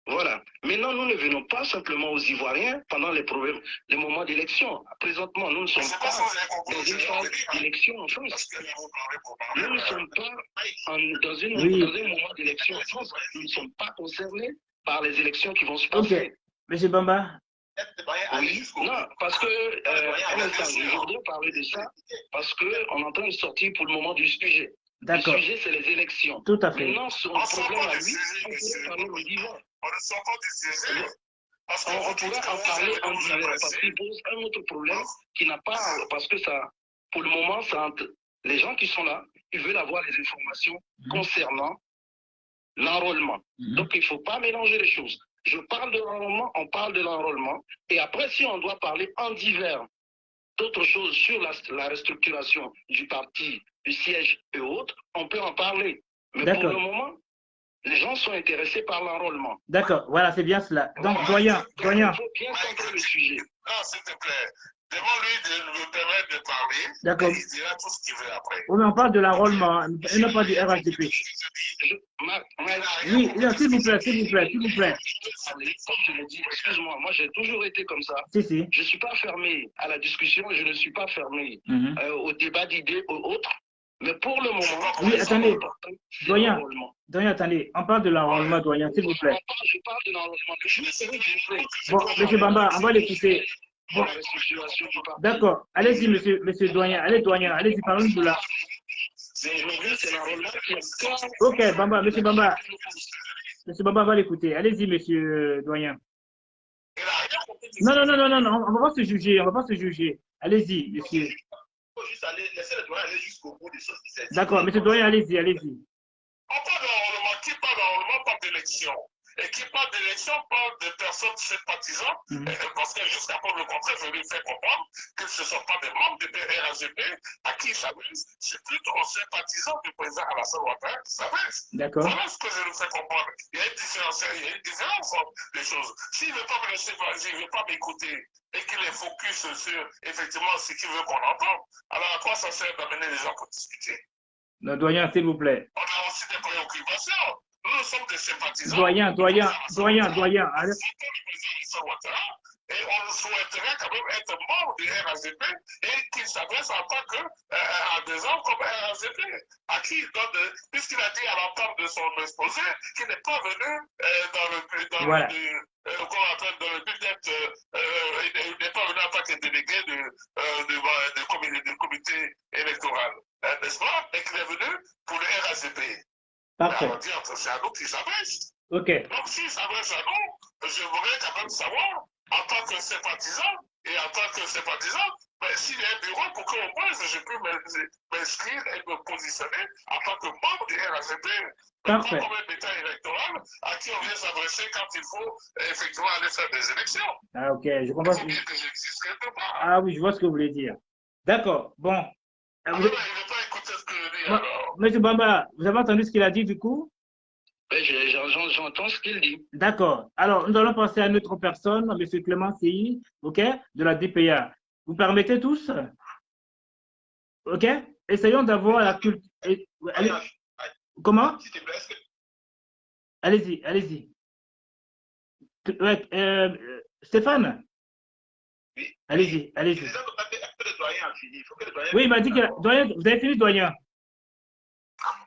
Voilà. Maintenant, nous ne venons pas simplement aux Ivoiriens pendant les moments d'élection. Présentement, nous ne sommes pas dans une phase d'élection en France. Nous ne sommes pas dans un moment d'élection en France. Nous ne sommes pas concernés par les élections qui vont se passer. Ok. Monsieur Bamba. Oui, non, parce que, je voudrais parler de ça, parce qu'on est en train de sortir pour le moment du sujet. Le sujet, c'est les élections. Tout à fait. Maintenant, son problème à lui, on pourrait parler au divan. On ne sort pas du sujet. On pourrait en parler en divers, parce qu'il pose un autre problème qui n'a pas, parce que ça, pour le moment, les gens qui sont là, ils veulent avoir les informations concernant l'enrôlement. Donc, il ne faut pas mélanger les choses. Je parle de l'enrôlement, on parle de l'enrôlement, et après, si on doit parler en divers d'autres choses sur la restructuration du parti, du siège et autres, on peut en parler. Mais pour le moment, les gens sont intéressés par l'enrôlement. D'accord, voilà, c'est bien cela. Donc, doyen. Il faut bien centrer le sujet. Non, s'il te plaît, demande-lui de me permettre de parler. D'accord. Il dira tout ce qu'il veut après. Oui, mais on parle de l'enrôlement, et non pas du RHDP. Oui, s'il vous plaît, s'il vous plaît, s'il vous plaît. Comme je l'ai dit, excuse-moi, moi j'ai toujours été comme ça. Si, si. Je ne suis pas fermé à la discussion, je ne suis pas fermé au débat d'idées ou autres. Mais pour le moment, oui, attendez, doyen, attendez, on parle de l'enrôlement, doyen, s'il vous plaît. Je parle de l'enrôlement. Bon, monsieur Bamba, on va l'écouter. Bon. D'accord, allez-y, monsieur doyen, allez-y, parlons de là. Ok, Bamba, monsieur Bamba, on va l'écouter. Allez-y, monsieur doyen. Non, on va pas se juger, Allez-y, monsieur. Il faut juste laisser le doyen aller jusqu'au bout des choses qui s'est dit. D'accord, monsieur doyen, allez-y. On parle d'enrôlement, qui parle d'enrôlement parle d'élection. Et qui parle d'élection parle de personnes sympathisantes, parce que jusqu'à preuve le contraire, je lui fais comprendre que ce ne sont pas des membres du RHDP à qui ils s'adressent, c'est plutôt aux sympathisants du président Alassane Ouattara qui s'adressent. D'accord. Voilà ce que je lui fais comprendre. Il y a une différence entre les choses. S'il ne veut pas me laisser parler, il ne veut pas m'écouter, et qu'il est focus sur effectivement ce qu'il veut qu'on entende, alors à quoi ça sert d'amener les gens pour discuter? Le doyen, s'il vous plaît. On a aussi des préoccupations. Nous sommes des sympathisants. Doyen. Allez. Et on souhaiterait quand même être membre du RHDP et qu'il s'adresse en tant que à des hommes comme RHDP, à qui il donne, puisqu'il a dit à l'entente de son exposé qu'il n'est pas venu dans le but d'être, il n'est pas venu en tant que délégué du comité électoral, n'est-ce pas? Et qu'il est venu pour le RHDP. Parfait. C'est à nous qu'il s'adresse. Ok. Donc, s'il s'adresse à nous, je voudrais quand même savoir, en tant que sympathisant, s'il y a un bureau pour qu'au moins je puisse m'inscrire et me positionner en tant que membre du RHDP. Parfait. Pas comme un État électoral à qui on vient s'adresser quand il faut effectivement aller faire des élections. Ah, ok, je comprends. Il faut bien que j'existe quelque part. Ah oui, je vois ce que vous voulez dire. D'accord, bon. Il ne veut pas écouter ce que je dis, alors. Monsieur Bamba, vous avez entendu ce qu'il a dit du coup? J'entends ce qu'il dit. D'accord. Alors, nous allons passer à une autre personne, M. Clément Seyi, ok, de la DPA. Vous permettez tous? Ok? Essayons d'avoir la culture. Comment? Allez-y. Stéphane? Oui. Allez-y. Oui, il m'a dit que doyen, vous avez fini, doyen.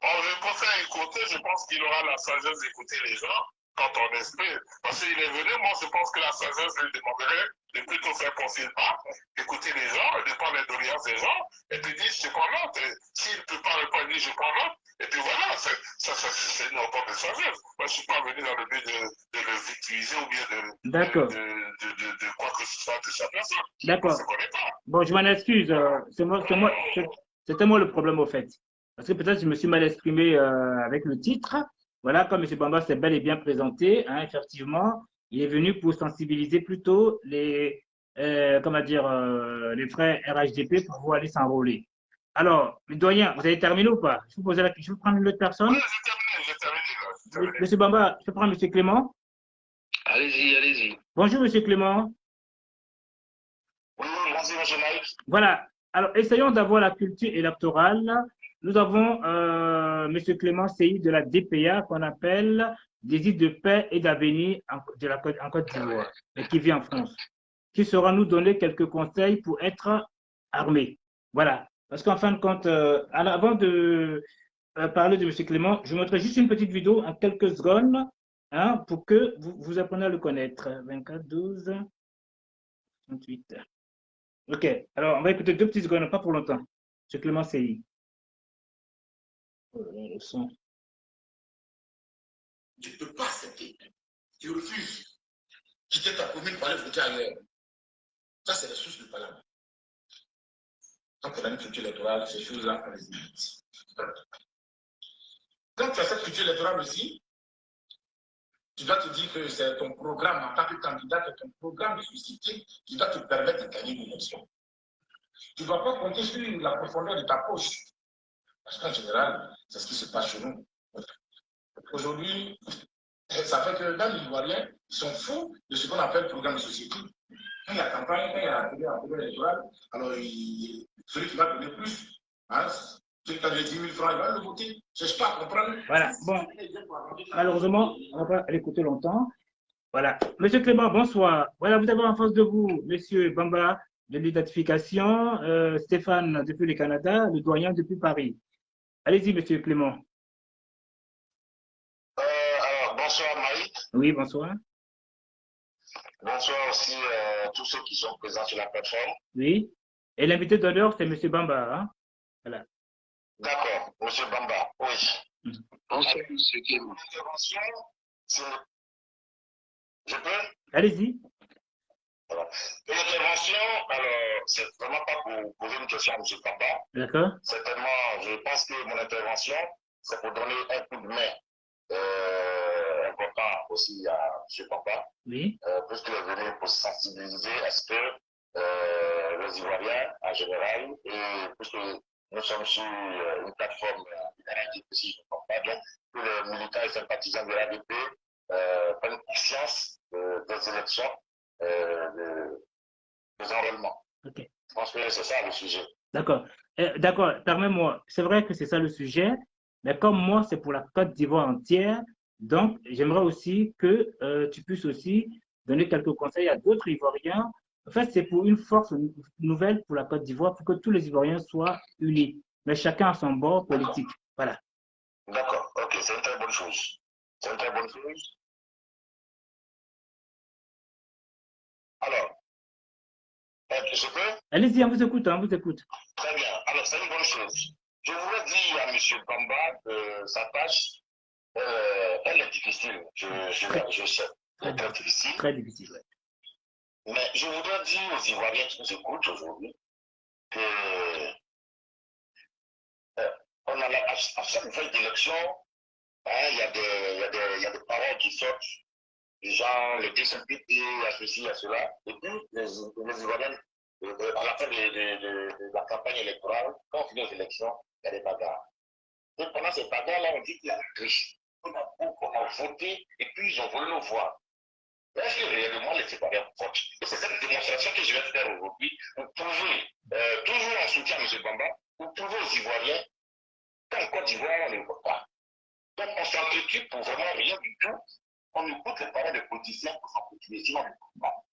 Je préfère écouter, je pense qu'il aura la sagesse d'écouter les gens quand on espère. Parce qu'il est venu, moi je pense que la sagesse lui demanderait de plutôt faire profil bas, écouter les gens, de prendre les doléances des gens, et puis dire je prends note. S'il ne peut pas répondre, je prends note. Et puis voilà, c'est une entente de sagesse. Moi je ne suis pas venu dans le but de le victimiser ou bien de quoi que ce soit de sa personne. D'accord. Bon, je m'en excuse. C'était moi le problème au fait. Parce que peut-être je me suis mal exprimé avec le titre. Voilà, comme M. Bamba s'est bel et bien présenté, hein, effectivement, il est venu pour sensibiliser plutôt les frères RHDP pour pouvoir aller s'enrôler. Alors, le doyen, vous avez terminé ou pas? Je vous poser la question, je peux prendre une autre personne? Oui, j'ai terminé. M. Bamba, je peux prendre M. Clément? Allez-y. Bonjour, M. Clément. Oui, bonjour, M. Naïf. Voilà. Alors, essayons d'avoir la culture électorale. Nous avons M. Clément Seyi de la DPA qu'on appelle Désir de paix et d'avenir en Côte d'Ivoire, et qui vit en France, qui saura nous donner quelques conseils pour être armé. Voilà. Parce qu'en fin de compte, avant de parler de M. Clément, je montrerai juste une petite vidéo en quelques secondes hein, pour que vous appreniez à le connaître. 24, 12, 38. OK. Alors, on va écouter 2 petites secondes, pas pour longtemps. M. Clément Seyi. Le son. Tu ne peux pas accepter. Tu refuses. quitter ta commune pour aller voter ailleurs. Ça, c'est les sources du Parlement. Quand on a une culture électorale, ces choses-là, on les évite. Quand tu as cette culture électorale aussi, tu dois te dire que c'est ton programme en tant que candidat, c'est ton programme de société qui doit te permettre de gagner une élection. Tu ne dois pas compter sur la profondeur de ta poche. Parce qu'en général, c'est ce qui se passe chez nous. Aujourd'hui, ça fait que dans les Ivoiriens, ils sont fous de ce qu'on appelle programme de société. Quand il y a campagne, quand il y a la électorale, alors celui qui va donner plus, hein, celui qui a les 10 000 francs, il va le voter. Je ne sais pas comprendre. Voilà, bon, malheureusement, on ne va pas l'écouter longtemps. Voilà, Monsieur Clément, bonsoir. Voilà, vous avez en face de vous Monsieur Bamba de l'identification, Stéphane depuis le Canada, le doyen depuis Paris. Allez-y, Monsieur Clément. Alors, bonsoir Maïk. Oui, bonsoir. Bonsoir aussi tous ceux qui sont présents sur la plateforme. Oui. Et l'invité d'honneur, c'est M. Bamba. Hein? Voilà. D'accord, M. Bamba, oui. Bonsoir, M. Clément. Intervention, je peux? Allez-y. Voilà. L'intervention, alors, c'est vraiment pas pour poser une question à M. Bamba. D'accord. Certainement, je pense que mon intervention, c'est pour donner un coup de main important aussi à M. Bamba. Oui. Puisqu'il est venu pour sensibiliser à ce que les Ivoiriens en général, et puisque nous sommes sur une plateforme RADP, si je ne me trompe pas, donc que les militants et sympathisants de l'ADP prennent conscience des élections, des enrôlements. Okay. Je pense que c'est ça le sujet. D'accord. D'accord, permets-moi. C'est vrai que c'est ça le sujet, mais comme moi, c'est pour la Côte d'Ivoire entière, donc j'aimerais aussi que tu puisses aussi donner quelques conseils à d'autres Ivoiriens. En fait, c'est pour une force nouvelle pour la Côte d'Ivoire, pour que tous les Ivoiriens soient unis, mais chacun à son bord politique. Voilà. D'accord, ok, c'est une très bonne chose. C'est une très bonne chose. Alors, je peux? Allez-y, on vous écoute, on vous écoute. Très bien, alors c'est une bonne chose. Je voudrais dire à M. Bamba que sa tâche, elle est difficile, je sais. Elle est très difficile. Très difficile, oui. Mais je voudrais dire aux Ivoiriens qui nous écoutent aujourd'hui que on a à chaque veille d'élection, hein, il y a des paroles qui sortent, les gens, les désimpliqués, à ceci, à cela. Et puis, les Ivoiriens, à la fin de la campagne électorale, quand on finit les élections, il y a des bagarres. Et pendant ces bagarres-là, on dit qu'il y a la triche. On a voté et puis ils ont volé nos voix. Est-ce que réellement les Ivoiriens votent? Et c'est cette démonstration que je vais faire aujourd'hui. Vous pouvez, toujours en soutien à M. Bamba, vous pouvez aux Ivoiriens, qu'en Côte d'Ivoire, on ne voit pas. Donc on s'entretue pour vraiment rien du tout. On écoute les paroles des politiciens pour s'entretuer, sinon on ne peut pas.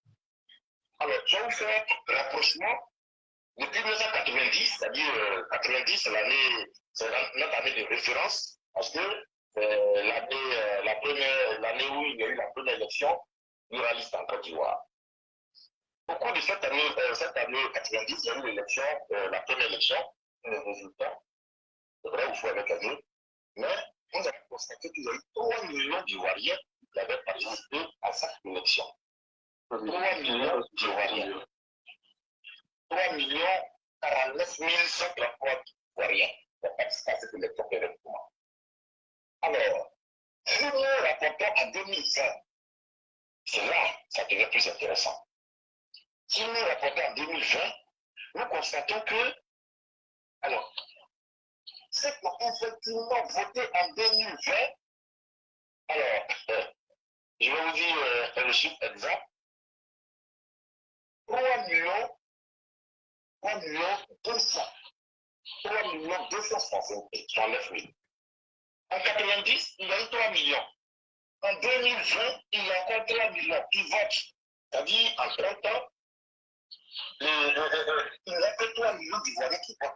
Alors, je vais vous faire un rapprochement. Depuis 1990, c'est-à-dire 90, c'est notre année de référence, parce que l'année où il y a eu la première élection pluraliste en Côte d'Ivoire. Au cours de cette année 90, il y a eu l'élection, la première élection, le résultat, c'est vrai, il faut avec un jeu, mais nous avons constaté qu'il y a eu 3 millions d'Ivoiriens qui avaient participé à cette élection. 3 millions d'Ivoiriens. 3 millions 49 133 Ivoiriens qui ont participé à cette élection directement. Alors, si nous rapportons en 2020, c'est là ça devient plus intéressant. Si nous rapportons en 2020, nous constatons que, alors, ceux qui ont effectivement voté en 2020, alors, je vais vous dire le chiffre exact, 3 millions 269 000. En 90, il y a eu 3 millions. En 2020, il y a encore 3 millions qui votent. C'est-à-dire, en 30 ans, il n'y a que 3 millions d'Ivoiriens qui votent.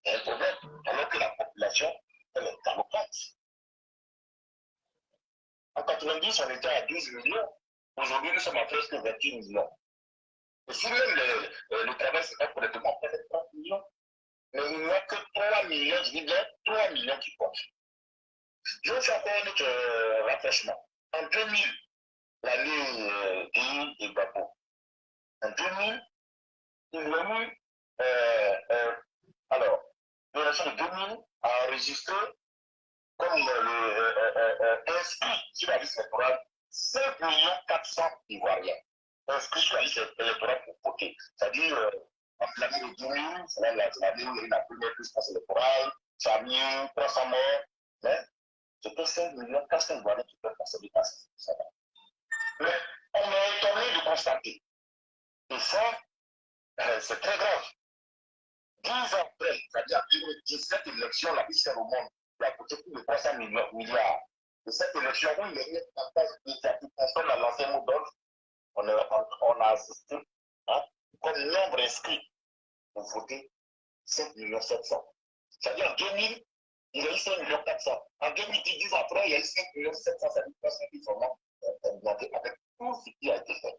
C'est un problème, alors que la population, elle est galopante. En 90, on était à 12 millions. Aujourd'hui, nous sommes à presque 28 millions. Et si même le travail se fait correctement, peut-être 30 millions. Mais il n'y a que 3 millions, je dis bien 3 millions qui comptent. Je vais faire encore un autre rapprochement. En 2000, l'année Guy et Gbagbo. En 2000, il est venu, alors, l'élection de 2000 a enregistré comme inscrit sur la liste électorale 5 400 000 Ivoiriens inscrits sur la liste électorale pour voter. C'est-à-dire, l'année de 2000, c'est l'année où il y a eu la première liste électorale, ça a mis 300 morts, mais c'était 5 400 000 Ivoiriens qui peuvent passer des passes. Mais on est étonné de constater, et ça, c'est très grave. 10 ans après, c'est-à-dire 2017, l'élection la plus chère au monde, il a coûté plus de 300 milliards. De cette élection où il y a eu une campagne médiatique, on a lancé un mot d'ordre, on a assisté, hein, comme nombre inscrit pour voter 5 700 000. C'est-à-dire en 2000, il y a eu 5 400 000. En 2010, 10 ans après, il y a eu 5 700 000. Ça veut dire qu'ils sont augmentés avec tout ce qui a été fait.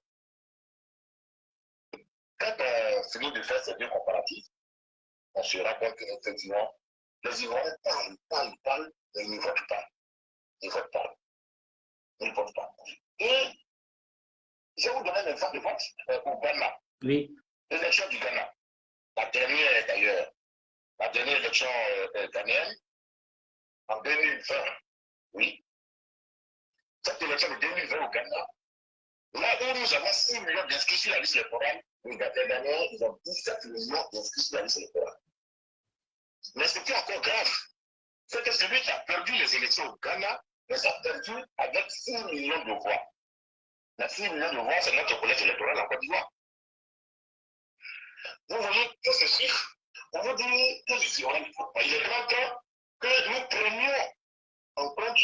Quand on finit de faire ces deux comparatifs, on se rend compte qu'effectivement, les Ivoiriens parlent, mais ils ne votent pas. Ils votent pas. Ils ne votent pas. Et je vais vous donner un exemple de vote au Ghana. Oui. L'élection du Ghana. La dernière, d'ailleurs, la dernière élection ghanéenne, en 2020, oui. Cette élection de 2020 au Ghana, là où nous avons 6 millions d'inscrits sur la liste électorale, les Ghanéens, ils ont 17 millions d'inscrits sur la liste électorale. Mais ce qui est encore grave, c'est que celui qui a perdu les élections au Ghana les a perdu avec 6 millions de voix. Les 6 millions de voix, c'est notre collège électoral en Côte d'Ivoire. Vous voyez tous ces chiffres, on vous dit que les Ivoiriens, il est grand temps que nous prenions en compte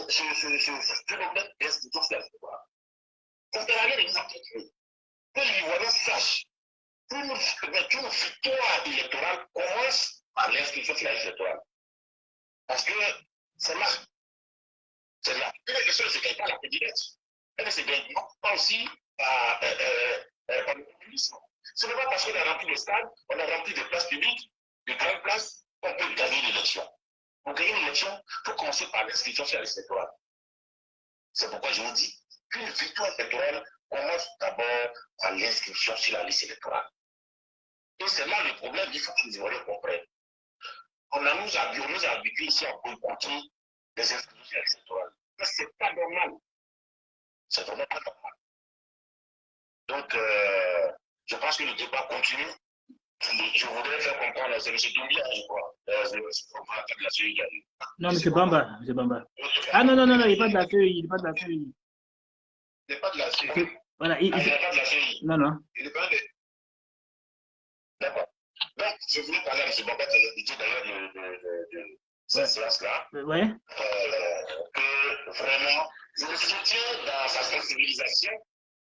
ce phénomène d'institutionnel. Ça ne sert à rien de nous entendre. Que les Ivoiriens sachent qu'une victoire électorale commence par l'inscription sur la liste électorale. Parce que c'est là. C'est là. Une élection ne se gagne pas à la présidence. Elle ne se gagne pas aussi par le populisme. Ce n'est pas parce qu'on a rempli le stade, on a rempli des places publiques, de grandes places, qu'on peut gagner l'élection. Pour gagner l'élection, il faut commencer par l'inscription sur la liste électorale. C'est pourquoi je vous dis qu'une victoire électorale commence d'abord par l'inscription sur la liste électorale. Et c'est là le problème, il faut que les Ivoiriens comprennent. On nous a habitués ici à boycotter les institutions électorales. Mais ce n'est pas normal. C'est vraiment pas normal. Donc, je pense que le débat continue. Je voudrais faire comprendre, c'est M. Doumbia, je crois. De la CEI. Non, M. Bamba. M. Bamba. Ah non, il n'est pas de la CEI. Il n'est pas de la CEI. Il n'est pas de la CEI. Voilà, il n'est pas de la CEI. Non. Il n'est pas de... D'accord. Donc, je voulais parler à M. Bamba, qui a l'habitude d'ailleurs de cette séance-là. Oui. Que vraiment, je le soutiens dans sa sensibilisation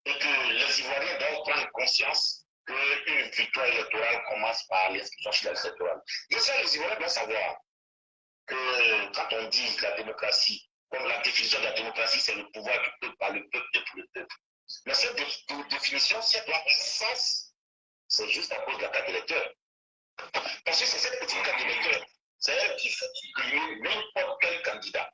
et que les Ivoiriens doivent prendre conscience qu'une victoire électorale commence par l'inscription sur la liste électorale. Et ça, les Ivoiriens doivent savoir que quand on dit la démocratie, comme la définition de la démocratie, c'est le pouvoir du peuple par le peuple et pour le peuple. Mais cette définition, si elle doit avoir sens, c'est juste à cause de la carte d'électeur. Parce que c'est cette petite carte d'électeur, c'est elle qui fait gagner n'importe quel candidat.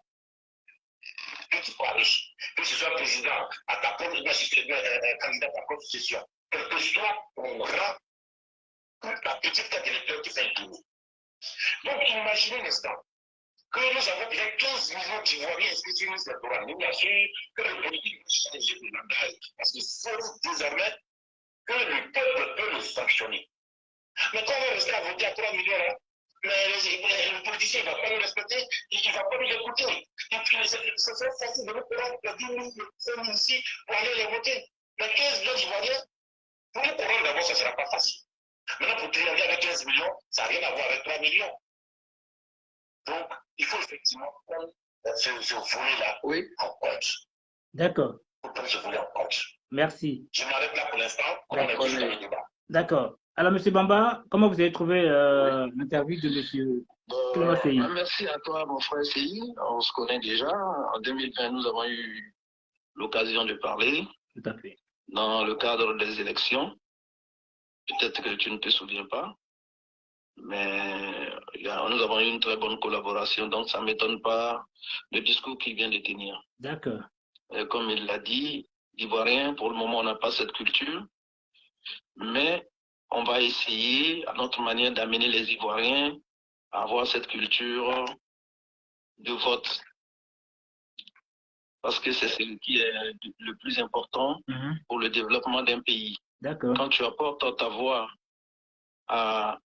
Que tu sois riche, que ce soit président, à ta propre candidat à ta propre session, quel que soit ton rang, la petite carte d'électeur qui fait un tour. Donc, imaginez un instant que nous avons déjà 15 millions d'Ivoiriens inscrits sur une liste électorale. Nous assurons que le politique va changer de langage. Parce qu'il faut désormais que le peuple peut le sanctionner. Mais quand on va rester à voter à 3 millions, là, mais le politicien ne va pas nous respecter, il ne va pas nous écouter. Et puis, c'est facile de nous prendre 10 000, 5 000 ici pour aller les voter. Mais 15 millions d'Ivoiriens, pour nous couronner d'abord, ça ne sera pas facile. Maintenant, pour triomfer avec 15 millions, ça n'a rien à voir avec 3 millions. Donc, il faut effectivement prendre ce volet-là en compte. D'accord. Il faut prendre ce volet en compte. Merci. Je m'arrête là pour l'instant. On est toujours dans le débat. D'accord. Alors, M. Bamba, comment vous avez trouvé l'interview de M. Clément Sey? Merci à toi, mon frère Sey. On se connaît déjà. En 2020, nous avons eu l'occasion de parler. Tout à fait. Dans le cadre des élections. Peut-être que tu ne te souviens pas. Mais nous avons eu une très bonne collaboration. Donc, ça ne m'étonne pas le discours qu'il vient de tenir. D'accord. comme il l'a dit, l'Ivoirien, pour le moment, on n'a pas cette culture, mais on va essayer, à notre manière, d'amener les Ivoiriens à avoir cette culture de vote. Parce que c'est ce qui est le plus important pour le développement d'un pays. Quand tu apportes ta voix à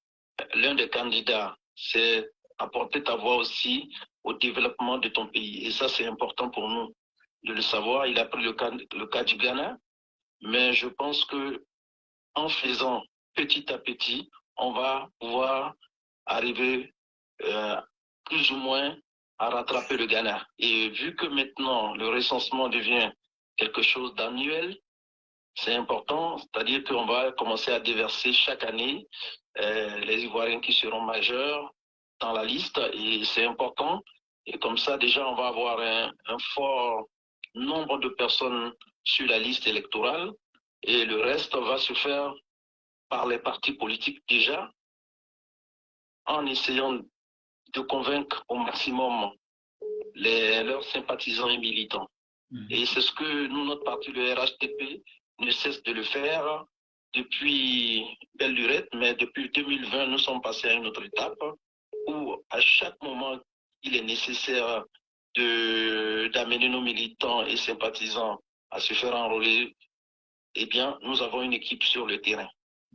l'un des candidats, c'est apporter ta voix aussi au développement de ton pays. Et ça, c'est important pour nous de le savoir. Il a pris le cas du Ghana, mais je pense que en faisant petit à petit, on va pouvoir arriver plus ou moins à rattraper le Ghana. Et vu que maintenant le recensement devient quelque chose d'annuel, c'est important, c'est-à-dire qu'on va commencer à déverser chaque année les Ivoiriens qui seront majeurs dans la liste, et c'est important. Et comme ça, déjà, on va avoir un fort nombre de personnes sur la liste électorale, et le reste va se faire par les partis politiques déjà, en essayant de convaincre au maximum leurs sympathisants et militants. Et c'est ce que nous, notre parti, le RHDP, ne cesse de le faire depuis belle lurette, mais depuis 2020, nous sommes passés à une autre étape où à chaque moment il est nécessaire d'amener nos militants et sympathisants à se faire enrôler, eh bien, nous avons une équipe sur le terrain.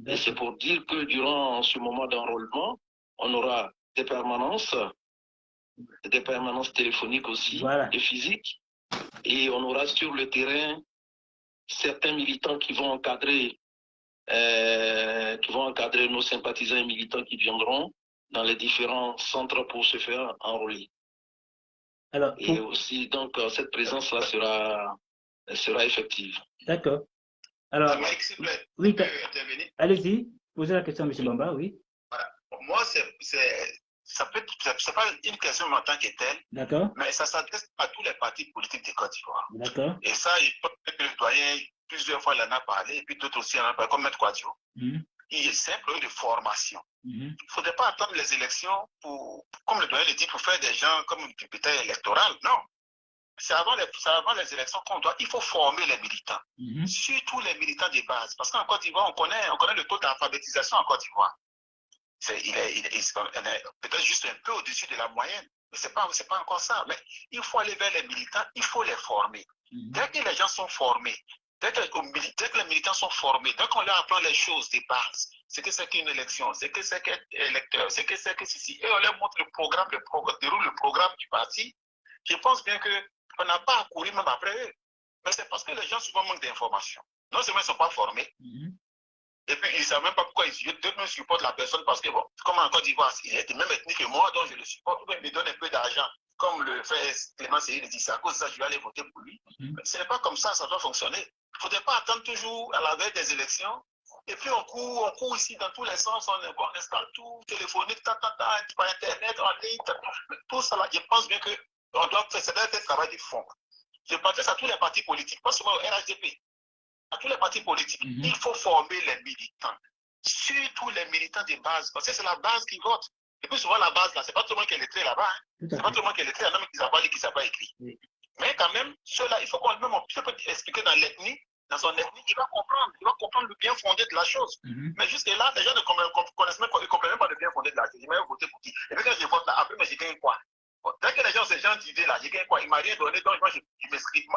Et c'est pour dire que durant ce moment d'enrôlement, on aura des permanences téléphoniques aussi, et physiques, et on aura sur le terrain certains militants qui vont encadrer nos sympathisants et militants qui viendront dans les différents centres pour se faire enrôler. Alors, et aussi, donc, cette présence-là sera effective. D'accord. Alors, oui, allez-y, posez la question à M. Bamba, oui. Voilà. Moi, c'est pas une question en tant que telle, mais ça s'adresse à tous les partis politiques de Côte d'Ivoire. D'accord. Et ça, je pense que le doyen, plusieurs fois, il en a parlé, et puis d'autres aussi en ont parlé, comme M. Kouadio. C'est un problème de formation. Il ne faudrait pas attendre les élections pour, comme le doyen le dit, pour faire des gens comme une député électorale. Non. C'est avant les élections qu'on doit. Il faut former les militants. Surtout les militants de base. Parce qu'en Côte d'Ivoire, on connaît le taux d'alphabétisation en Côte d'Ivoire. Il est peut-être juste un peu au-dessus de la moyenne. Mais ce n'est pas encore ça. Mais il faut aller vers les militants, il faut les former. Dès que les gens sont formés, dès que les militants sont formés, dès qu'on leur apprend les choses de base, c'est que c'est qu'une élection, c'est que c'est qu'être électeur, c'est que ceci, et on leur montre déroule le programme du parti, je pense bien qu'on n'a pas à courir même après eux. Mais c'est parce que les gens souvent manquent d'informations. Non seulement ils ne sont pas formés, et puis ils ne savent même pas pourquoi ils supportent la personne, parce que, bon, comme en Côte d'Ivoire, il est de même ethnie que moi, donc je le supporte, ou bien il me donne un peu d'argent, comme le fait Clément Seyid dit, c'est à cause de ça que je vais aller voter pour lui. Mais ce n'est pas comme ça doit fonctionner. Il ne faudrait pas attendre toujours à la veille des élections, et puis on court ici dans tous les sens, on installe tout, téléphonique, par Internet, en ligne, tout ça là, je pense bien que on doit faire, ça doit être un travail de fond. Je pense à tous les partis politiques, pas seulement au RHDP, à tous les partis politiques. Il faut former les militants, surtout les militants de base, parce que c'est la base qui vote. Et puis souvent la base là, c'est pas tout le monde qui est lettré là-bas, c'est pas tout le monde qui est lettré, il y en a même qui savent pas lire, qui savent pas écrire. Mais quand même, ceux-là, il faut qu'on même peut expliquer dans l'ethnie, dans son ethnie, il va comprendre le bien fondé de la chose. Mais jusque-là, les gens ne connaissent même pas, ils comprennent même pas le bien fondé de la chose. Ils m'ont voté pour qui? Et puis quand je vote là, après, mais j'ai gagné quoi? Bon, dès que les gens ont ces gens d'idées là, j'ai gagné quoi? Il m'a rien donné, donc moi je m'inscris.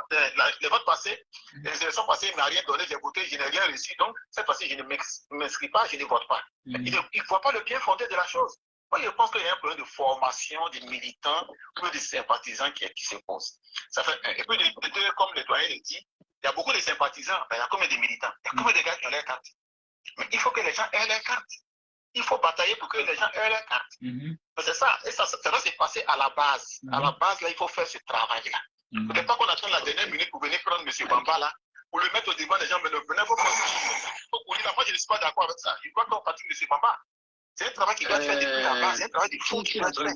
Les votes passés, les élections passées, il m'a rien donné, j'ai voté, je n'ai rien reçu, donc cette fois-ci, je ne m'inscris pas, je ne vote pas. Ils ne voient pas le bien fondé de la chose. Moi, je pense qu'il y a un problème de formation des militants ou des sympathisants qui se pose. Ça fait un. Et puis, comme le doyen le dit, il y a beaucoup de sympathisants, mais il y a combien de militants? Il y a combien de gars qui ont leurs cartes? Mais il faut que les gens aient leurs cartes. Il faut batailler pour que les gens aient leurs cartes. C'est ça. Et ça doit se passer à la base. À la base, là, il faut faire ce travail-là. Il ne faudrait pas qu'on attende la dernière minute pour venir prendre M. Bamba là, pour le mettre au devant des gens, mais venez vous courir là. Moi, je ne suis pas d'accord avec ça. Je crois qu'on partit de M. Bamba. C'est un travail qui doit être fait depuis la base. C'est un travail de fond qui doit être fait.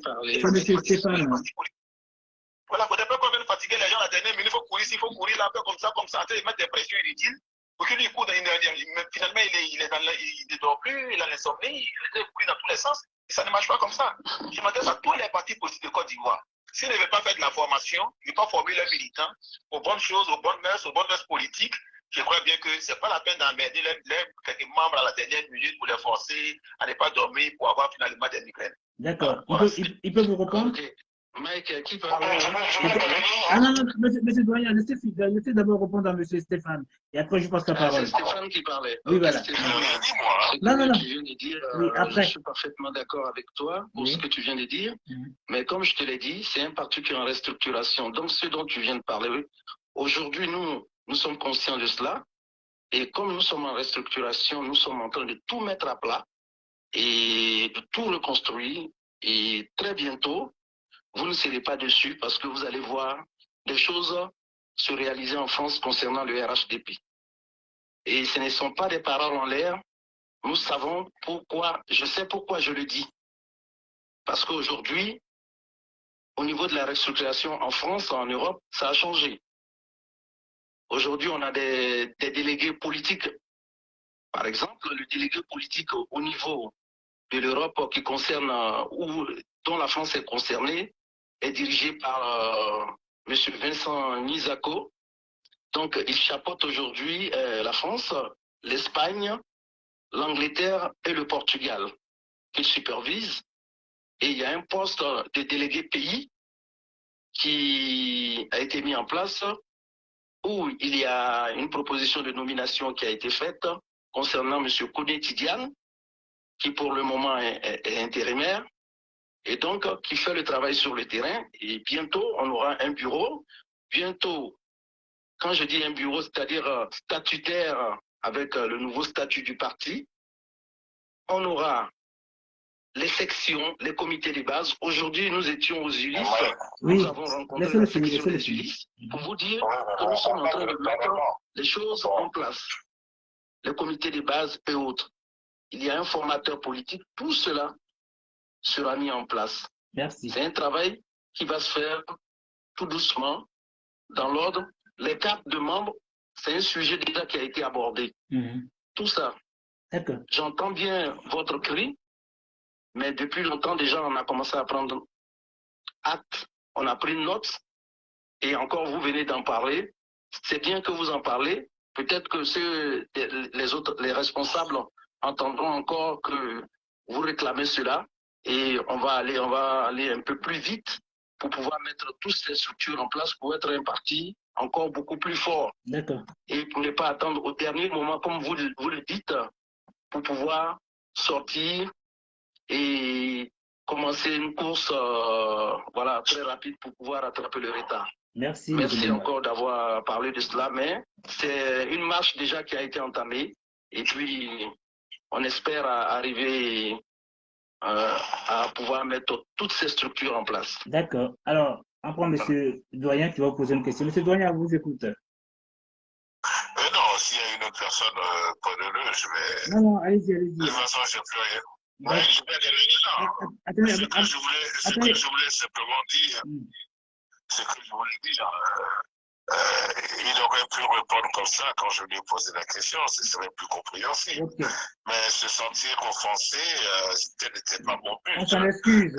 Voilà, il ne faudrait pas qu'on vienne fatiguer les gens la dernière minute. Il faut courir là, comme ça, en train de mettre des pressions inutiles. Pour qu'il lui court, finalement, il ne dort plus, il a l'insomnie, il est pris dans tous les sens. Et ça ne marche pas comme ça. Je m'adresse à tous les partis politiques de Côte d'Ivoire. s'ils ne veulent pas faire de la formation, ils ne vont pas former leurs militants aux bonnes choses, aux bonnes mœurs politiques, je crois bien que ce n'est pas la peine d'emmerder quelques membres à la dernière minute pour les forcer à ne pas dormir pour avoir finalement des migraines. D'accord. Il peut vous répondre? Okay. Mike, qui parle? Ah non, monsieur Doyen, laissez d'abord répondre à monsieur Stéphane. Et après, je passe la parole. C'est Stéphane qui parlait. Oui, voilà. Non. Tu viens de dire, oui, après. je suis parfaitement d'accord avec toi pour ce que tu viens de dire. Mais comme je te l'ai dit, c'est un parti qui est en restructuration. Donc, ce dont tu viens de parler, aujourd'hui, nous sommes conscients de cela. Et comme nous sommes en restructuration, nous sommes en train de tout mettre à plat et de tout reconstruire. Et très bientôt, vous ne serez pas dessus parce que vous allez voir des choses se réaliser en France concernant le RHDP. Et ce ne sont pas des paroles en l'air. Nous savons pourquoi, je sais pourquoi je le dis. Parce qu'aujourd'hui, au niveau de la restructuration en France, en Europe, ça a changé. Aujourd'hui, on a des délégués politiques. Par exemple, le délégué politique au niveau de l'Europe qui concerne, ou dont la France est concernée, est dirigé par M. Vincent Nisako. Donc, il chapeaute aujourd'hui la France, l'Espagne, l'Angleterre et le Portugal qu'il supervise. Et il y a un poste de délégué pays qui a été mis en place où il y a une proposition de nomination qui a été faite concernant M. Koné Tidiane, qui pour le moment est intérimaire, et donc qui fait le travail sur le terrain. Et bientôt, on aura un bureau. Bientôt, quand je dis un bureau, c'est-à-dire statutaire avec le nouveau statut du parti, on aura les sections, les comités de base. Aujourd'hui, nous étions aux Ulysse. Oui. Nous avons rencontré la section des Ulysse pour vous dire que nous sommes en train de mettre les choses en place. Les comités de base et autres. Il y a un formateur politique. Tout cela sera mis en place. Merci. C'est un travail qui va se faire tout doucement, dans l'ordre. Les cartes de membres, c'est un sujet déjà qui a été abordé. Tout ça. J'entends bien votre cri, mais depuis longtemps déjà, on a commencé à prendre acte. On a pris note, et encore vous venez d'en parler. C'est bien que vous en parlez. Peut-être que les responsables entendront encore que vous réclamez cela, et on va aller un peu plus vite pour pouvoir mettre toutes ces structures en place pour être un parti encore beaucoup plus fort. D'accord. Et pour ne pas attendre au dernier moment, comme vous le dites, pour pouvoir sortir et commencer une course voilà, très rapide pour pouvoir rattraper le retard. Merci. Merci encore d'avoir parlé de cela, mais c'est une marche déjà qui a été entamée, et puis on espère arriver à pouvoir mettre toutes ces structures en place. D'accord. Alors, on prend M. Doyen qui va vous poser une question. M. Doyen, vous écoute. Non, s'il y a une autre personne près de lui, je vais... Non, allez-y. De toute façon, je n'ai plus rien. Oui, je vais intervenir là. Ce que je voulais simplement dire, il aurait pu répondre comme ça quand je lui ai posé la question, ce serait plus compréhensible. Okay. Mais se sentir offensé, ce n'était pas mon but. On s'en excuse.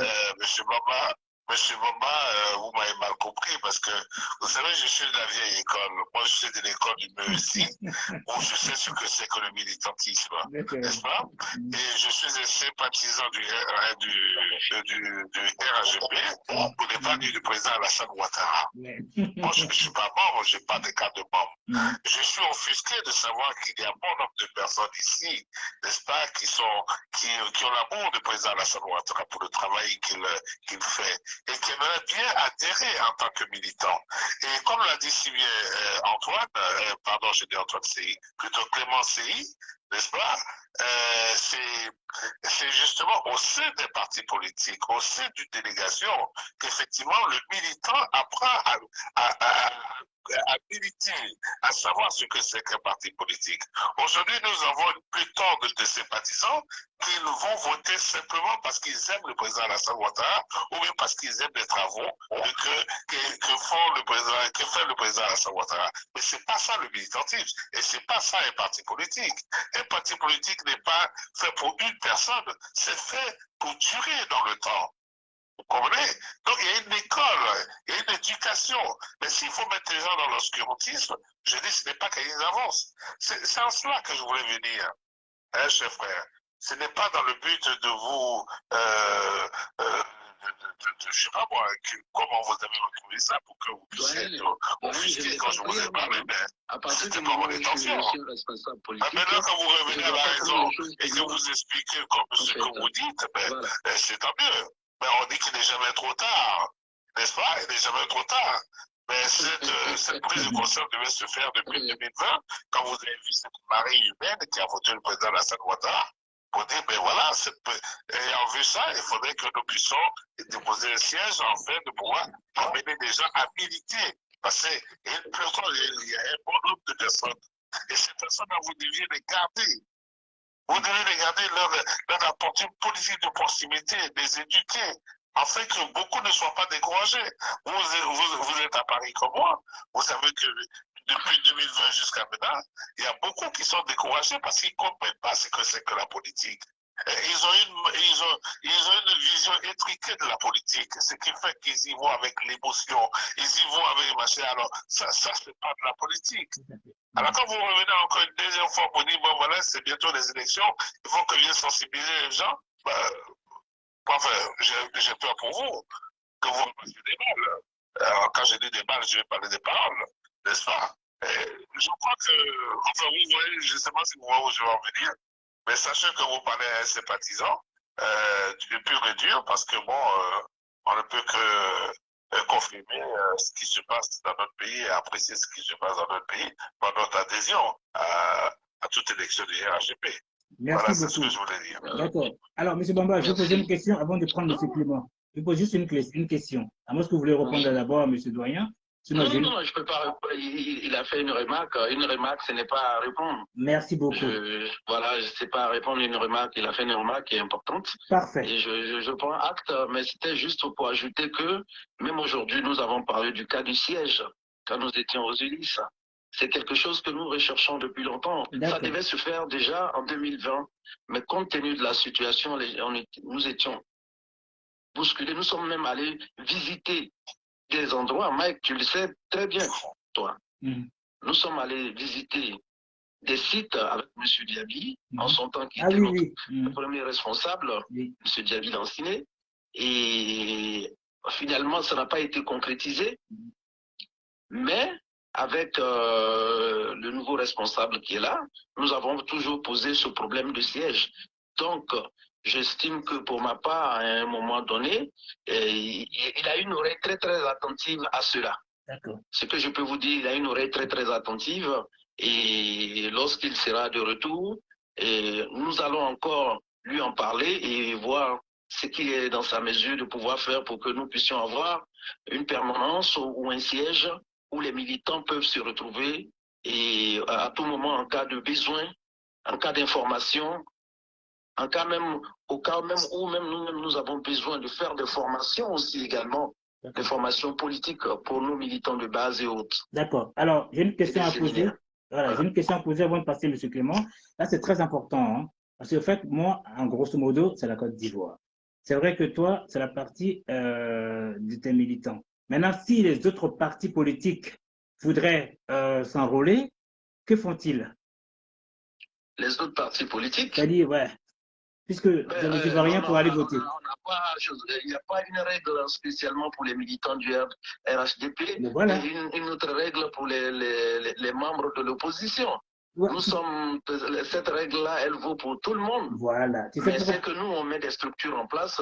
Monsieur Bamba, vous m'avez mal compris parce que, vous savez, je suis de la vieille école. Moi, je suis de l'école du MESI, où je sais ce que c'est que le militantisme, n'est-ce pas? Et je suis un sympathisant du RHGP, pour ne pas dire du président Alassane Ouattara. Moi, je ne suis pas membre, je n'ai pas de carte de membre. Je suis offusqué de savoir qu'il y a bon nombre de personnes ici, n'est-ce pas, qui ont l'amour du président Alassane Ouattara pour le travail qu'il fait, et qui aimerait bien adhérer en tant que militant. Et comme l'a dit si bien Antoine, pardon, je dis Antoine CI, plutôt Clément CI, n'est-ce pas, c'est justement au sein des partis politiques, au sein d'une délégation, qu'effectivement le militant apprend à militer, à savoir ce que c'est qu'un parti politique. Aujourd'hui, nous avons une pléthore de sympathisants qui vont voter simplement parce qu'ils aiment le président Alassane Ouattara ou bien parce qu'ils aiment les travaux que fait le président Alassane Ouattara. Mais c'est pas ça le militantisme, et c'est pas ça un parti politique. Un parti politique n'est pas fait pour une personne, c'est fait pour durer dans le temps. Vous comprenez? Donc, il y a une école, il y a une éducation. Mais s'il faut mettre les gens dans l'obscurantisme, je dis, ce n'est pas qu'ils avancent. C'est en cela que je voulais venir, hein, chers frères. Ce n'est pas dans le but de vous, je ne sais pas moi, comment vous avez retrouvé ça pour que vous puissiez être offusqué quand je vous ai parlé, mais c'était pas mon intention. Maintenant, quand vous revenez à la raison et que vous expliquez comme ce que vous dites, c'est tant mieux. Mais on dit qu'il n'est jamais trop tard, n'est-ce pas? Il n'est jamais trop tard. Mais cette prise de conscience devait se faire depuis 2020, quand vous avez vu cette marée humaine qui a voté le président Alassane Ouattara, pour dire, ben voilà, ayant vu ça, il faudrait que nous puissions déposer un siège afin de pouvoir amener des gens à militer. Parce qu'il y a un bon nombre de personnes. Et ces personnes, vous deviez les garder. Vous devez les garder leur apporter une politique de proximité, les éduquer, afin que beaucoup ne soient pas découragés. Vous êtes à Paris comme moi. Vous savez que depuis 2020 jusqu'à maintenant, il y a beaucoup qui sont découragés parce qu'ils ne comprennent pas ce que c'est que la politique. Ils ont une vision étriquée de la politique, ce qui fait qu'ils y vont avec l'émotion, ils y vont avec le machin. Alors, ça c'est pas de la politique. Alors, quand vous revenez encore une deuxième fois pour dire, bon voilà, c'est bientôt les élections, il faut que je vienne sensibiliser les gens, enfin, j'ai peur pour vous, que vous repassiez des balles. Alors, quand je dis des balles, je vais parler des paroles, n'est-ce pas? Je crois que, enfin, vous voyez, je ne sais pas si vous voyez où je vais en venir, mais sachez que vous parlez à un sympathisant du pur et dur, parce que bon, on ne peut que confirmer ce qui se passe dans notre pays et apprécier ce qui se passe dans notre pays par notre adhésion à toute élection du RHDP. Merci voilà, beaucoup. c'est ce que je voulais dire. D'accord. Alors, M. Bamba, je vais poser une question avant de prendre M. Clément. Je pose juste une question. À moins que vous voulez répondre d'abord à M. Doyen. Non, je ne peux pas répondre. Il a fait une remarque. Une remarque, ce n'est pas à répondre. Merci beaucoup. Voilà, je ne sais pas répondre à une remarque. Il a fait une remarque qui est importante. Parfait. Et je prends acte, mais c'était juste pour ajouter que, même aujourd'hui, nous avons parlé du cas du siège, quand nous étions aux Ulysses. C'est quelque chose que nous recherchons depuis longtemps. Ça devait se faire déjà en 2020. Mais compte tenu de la situation, nous étions bousculés. Nous sommes même allés visiter des endroits, Mike, tu le sais très bien, toi. Nous sommes allés visiter des sites avec M. Diaby, en son temps qui était notre premier responsable, M. Diaby d'Anciné, et finalement, ça n'a pas été concrétisé, mais avec le nouveau responsable qui est là, nous avons toujours posé ce problème de siège. Donc, j'estime que pour ma part, à un moment donné, il a une oreille très, très attentive à cela. Ce que je peux vous dire, il a une oreille très, très attentive. Et lorsqu'il sera de retour, nous allons encore lui en parler et voir ce qui est dans sa mesure de pouvoir faire pour que nous puissions avoir une permanence ou un siège où les militants peuvent se retrouver et à tout moment, en cas de besoin, en cas d'information, au cas même où nous-mêmes nous avons besoin de faire des formations aussi également, des formations politiques pour nos militants de base et autres. D'accord. Alors, j'ai une question à poser. Voilà, j'ai une question à poser avant de passer, M. Clément. Là, c'est très important. Hein, parce qu'en fait, moi, en grosso modo, c'est la Côte d'Ivoire. C'est vrai que toi, c'est la partie de tes militants. Maintenant, si les autres partis politiques voudraient s'enrôler, que font-ils? Les autres partis politiques? C'est-à-dire, ouais. Puisque les Ivoiriens pour aller voter. Il n'y a pas une règle spécialement pour les militants du RHDP, voilà. Une autre règle pour les membres de l'opposition. Ouais. Cette règle-là, elle vaut pour tout le monde. Voilà. Mais c'est que nous, on met des structures en place,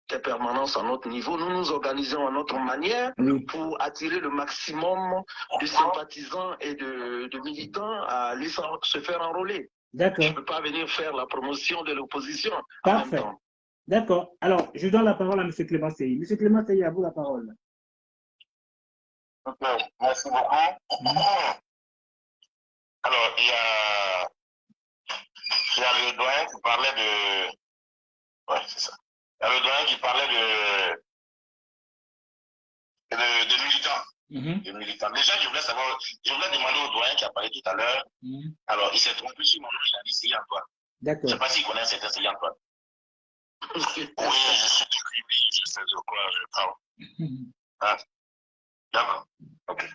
des permanences à notre niveau. Nous nous organisons à notre manière pour attirer le maximum de sympathisants et de militants à aller se faire enrôler. D'accord. Je ne peux pas venir faire la promotion de l'opposition. Parfait. D'accord. Alors, je donne la parole à M. Clément Seyi. M. Clément Seyi, à vous la parole. Ok, merci beaucoup. Alors, il y a le doyen qui parlait de... Ouais, c'est ça. Il y a le doyen qui parlait de militants. De militants. Déjà, je voulais demander au doyen qui a parlé tout à l'heure. Alors, il s'est trompé sur mon nom, il a dit Seyi Antoine. D'accord. Je ne sais pas s'il connaît un certain Seyi Antoine. Oui, je suis du Kribi, je sais de quoi je parle. Ah, d'accord. Ok.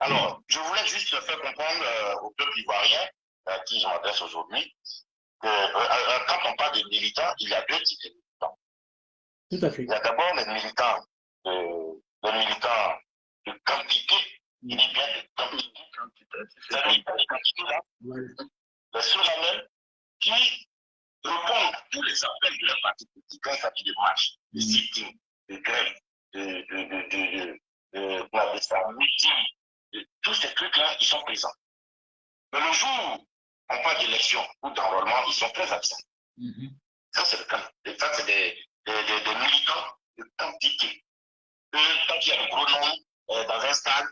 Alors, je voulais juste faire comprendre au peuple ivoirien à qui je m'adresse aujourd'hui que quand on parle de militants, il y a deux types de militants. Tout à fait. Il y a d'abord les militants de quantité, il dit bien de quantité. Ces militants de quantité-là, ceux-là même qui répondent à tous les appels de leur parti politique quand il s'agit de marches, de sit-in, de grève, de tous ces trucs-là, ils sont présents. Mais le jour où on parle d'élection ou d'enrôlement, ils sont très absents. Ça, c'est le cas. Ça, c'est des militants de quantité. Quand il y a un gros nom dans un stade,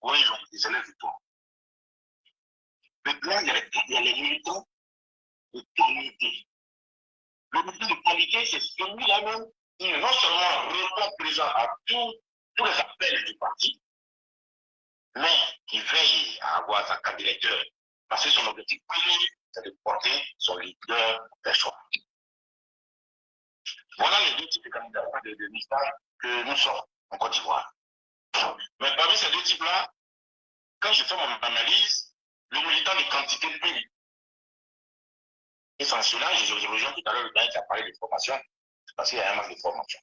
oui, ils ont des élèves du tout. Maintenant, il y a les militants de qualité. Le militant de qualité, c'est celui-là même qui non seulement répond présent à tous les appels du parti, mais qui veille à avoir sa carte d'électeur. Parce que son objectif premier, c'est de porter son leader vers choix. Voilà les deux types de candidats de militants que nous sommes en Côte d'Ivoire. Mais parmi ces deux types-là, quand je fais mon analyse, le militant de quantité paye. Et sans cela, je rejoins tout à l'heure le gars qui a parlé de formation, parce qu'il y a un manque de formation.